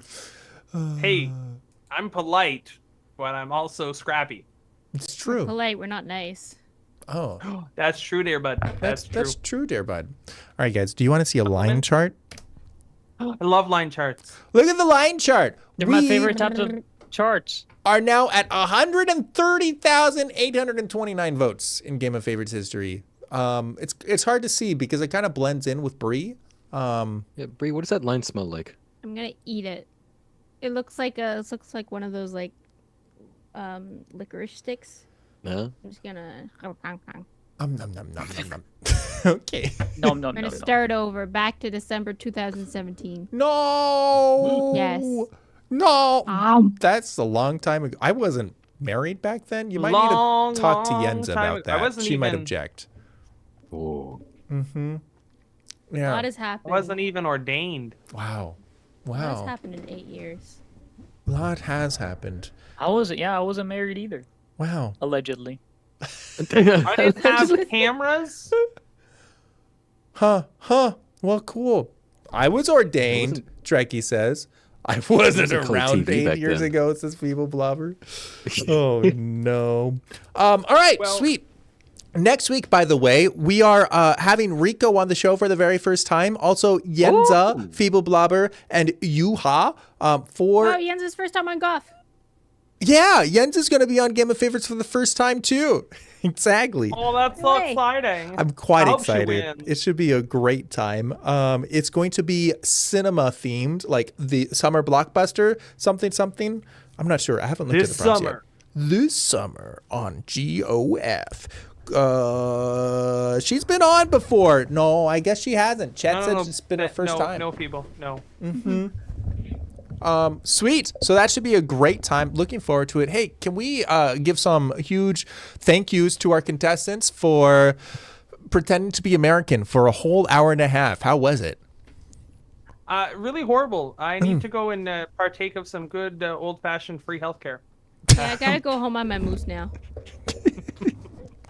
Hey, I'm polite, but I'm also scrappy. It's true. Polite, we're not nice. Oh. That's true, dear bud. That's true. That's true, dear bud. All right, guys. Do you want to see a line chart? I love line charts. Look at the line chart. They're my favorite types of charts. Are now at 130,829 votes in Game of Favorites history. It's hard to see because it kind of blends in with BRIE. Yeah, Brie, what does that line smell like? I'm gonna eat it. It looks like one of those licorice sticks. Yeah. I'm just gonna. Nom, nom, nom, nom, nom, nom. Okay. No. I'm gonna start over back to December 2017. No. Yes. No. That's a long time ago. I wasn't married back then. You might need to talk to Yenza about that. She might object. Oh. Mm-hmm. A Yeah. lot has happened. I wasn't even ordained. Wow. A lot has Wow. happened in 8 years. A lot has happened. I wasn't married either. Wow. Allegedly. I didn't have cameras. Huh. Well, cool. I was ordained, Trekkie says. I wasn't wasn't called around TV 8 back years then. ago, says Feeble Blobber. Oh, no. All right, Well- sweet. Next week, by the way, we are having Rico on the show for the very first time. Also, Yenza, Feeble Blobber, and Yuha for... Oh, Jens' first time on golf. Yeah, Jens is going to be on Game of Favorites for the first time, too. Exactly. Oh, that's so Hey. exciting. I'm quite I hope she excited. wins. It should be a great time. It's going to be cinema themed, like the summer blockbuster, something. I'm not sure. I haven't looked This at the prompts summer. yet. This summer on GOF. She's been on before. No, I guess she hasn't. Chet said it's been her first time. No, people. No. Sweet. So that should be a great time. Looking forward to it. Hey, can we give some huge thank yous to our contestants for pretending to be American for a whole hour and a half? How was it? Really horrible. I need to go and partake of some good old-fashioned free healthcare. Yeah, I gotta go home on my moose now.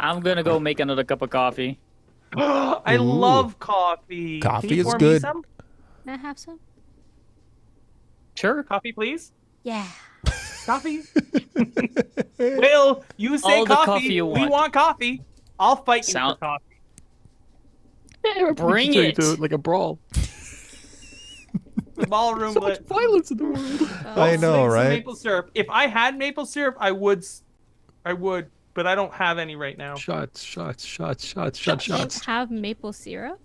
I'm gonna go make another cup of coffee. I love coffee. Coffee Can you is pour me good. some? Can I have some? Sure. Coffee, please. Yeah. Coffee. Will, you say All the coffee. coffee you We want. want coffee. I'll fight you Sound- for coffee. Bring Turn it. into, like a brawl. The ballroom. So much violence in the world. I know, Swing some right? Maple syrup. If I had maple syrup, I would, but I don't have any right now. Shots. You have maple syrup?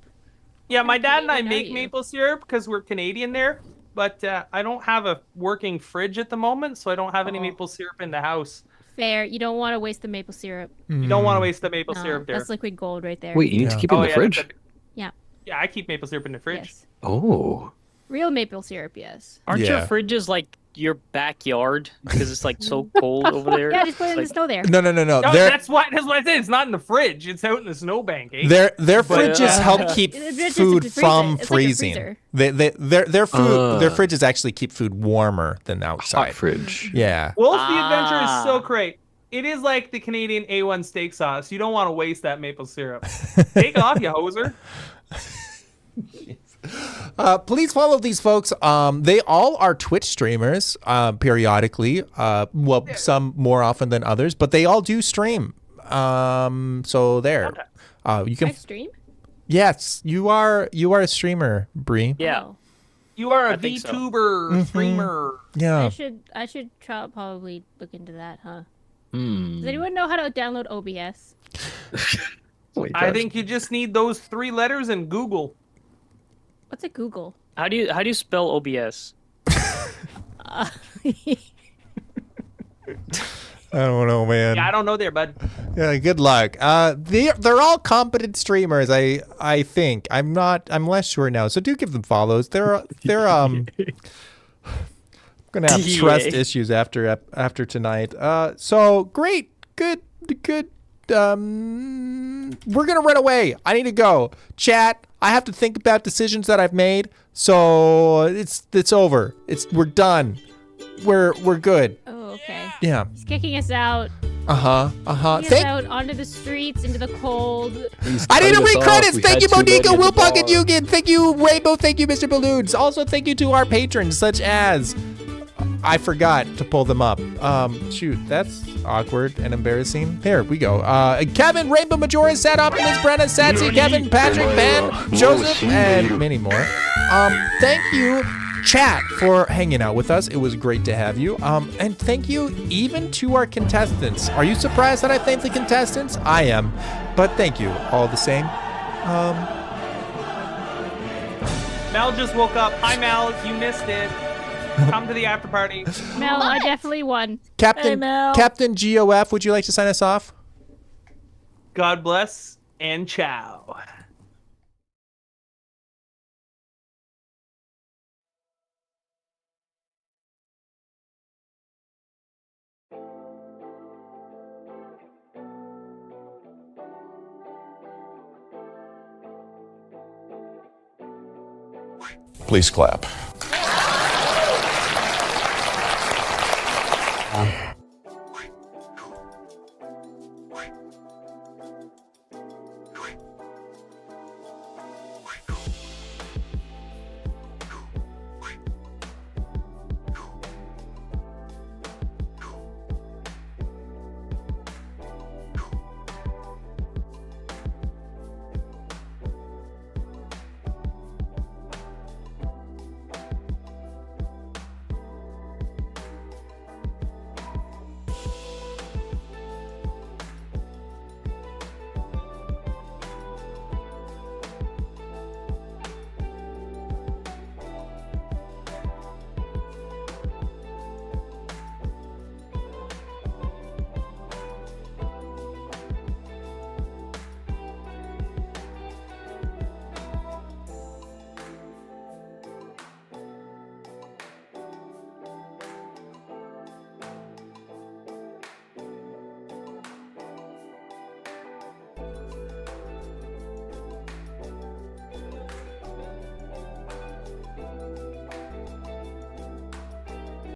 Yeah, my dad and I Canadian are make you? maple syrup because we're Canadian there, but I don't have a working fridge at the moment, so I don't have any Oh. maple syrup in the house. Fair. You don't want to waste the maple syrup. You don't want to waste the maple No, syrup there. that's liquid gold right there. Wait, you need to Yeah. keep it in the yeah, fridge? Yeah. Yeah, I keep maple syrup in the fridge. Yes. Oh. Real maple syrup, yes. Aren't Yeah. your fridges like your backyard because it's like so cold over there? Yeah, just put it in It's the snow there. No. No, Their that's what I said. It's not in the fridge. It's out in the snowbank. Eh? their fridges help keep It's just food a freezer. from It's like a freezing. freezer. Their fridges actually keep food warmer than Hot outside. fridge. Yeah. Wolf the Adventure is so Ah. great. It is like the Canadian A1 steak sauce. You don't want to waste that maple syrup. Take off, you hoser. Please follow these folks. They all are Twitch streamers periodically. Well, some more often than others, but they all do stream. So there. You can. I stream? Yes, you are a streamer, Bree. Yeah. Oh. You are a I think so. VTuber streamer. Yeah. I should probably look into that, huh? Hmm. Does anyone know how to download OBS? Wait, I guys. think you just need those 3 letters in Google. What's a Google? How do you spell OBS? I don't know, man. Yeah, I don't know there, bud. Yeah, good luck. They're all competent streamers. I think. I'm less sure now. So do give them follows. They're gonna have DA. trust issues after tonight. So great, good. We're gonna run away. I need to go. Chat. I have to think about decisions that I've made. So it's over. We're done. We're good. Oh, okay. Yeah. He's kicking us out. Kicking us Thank. out onto the streets, into the cold. He's I need to cutting read us credits. off. We Thank had you, too many Monica, at the Wilpug, and bar. Yugen. Thank you, Rainbow. Thank you, Mr. Balloons. Also, thank you to our patrons, such as I forgot to pull them up. Shoot, that's awkward and embarrassing. Here we go. Kevin, Rainbow Majora, Sad Optimus, Brenna, Satsy, Kevin, Patrick, Ben, Joseph, and many more. Thank you, chat, for hanging out with us. It was great to have you. And thank you even to our contestants. Are you surprised that I thanked the contestants? I am, but thank you all the same. Mel just woke up. Hi, Mel. You missed it. Come to the after party. Mel, I definitely won. Captain GOF, would you like to sign us off? God bless and ciao. Please clap.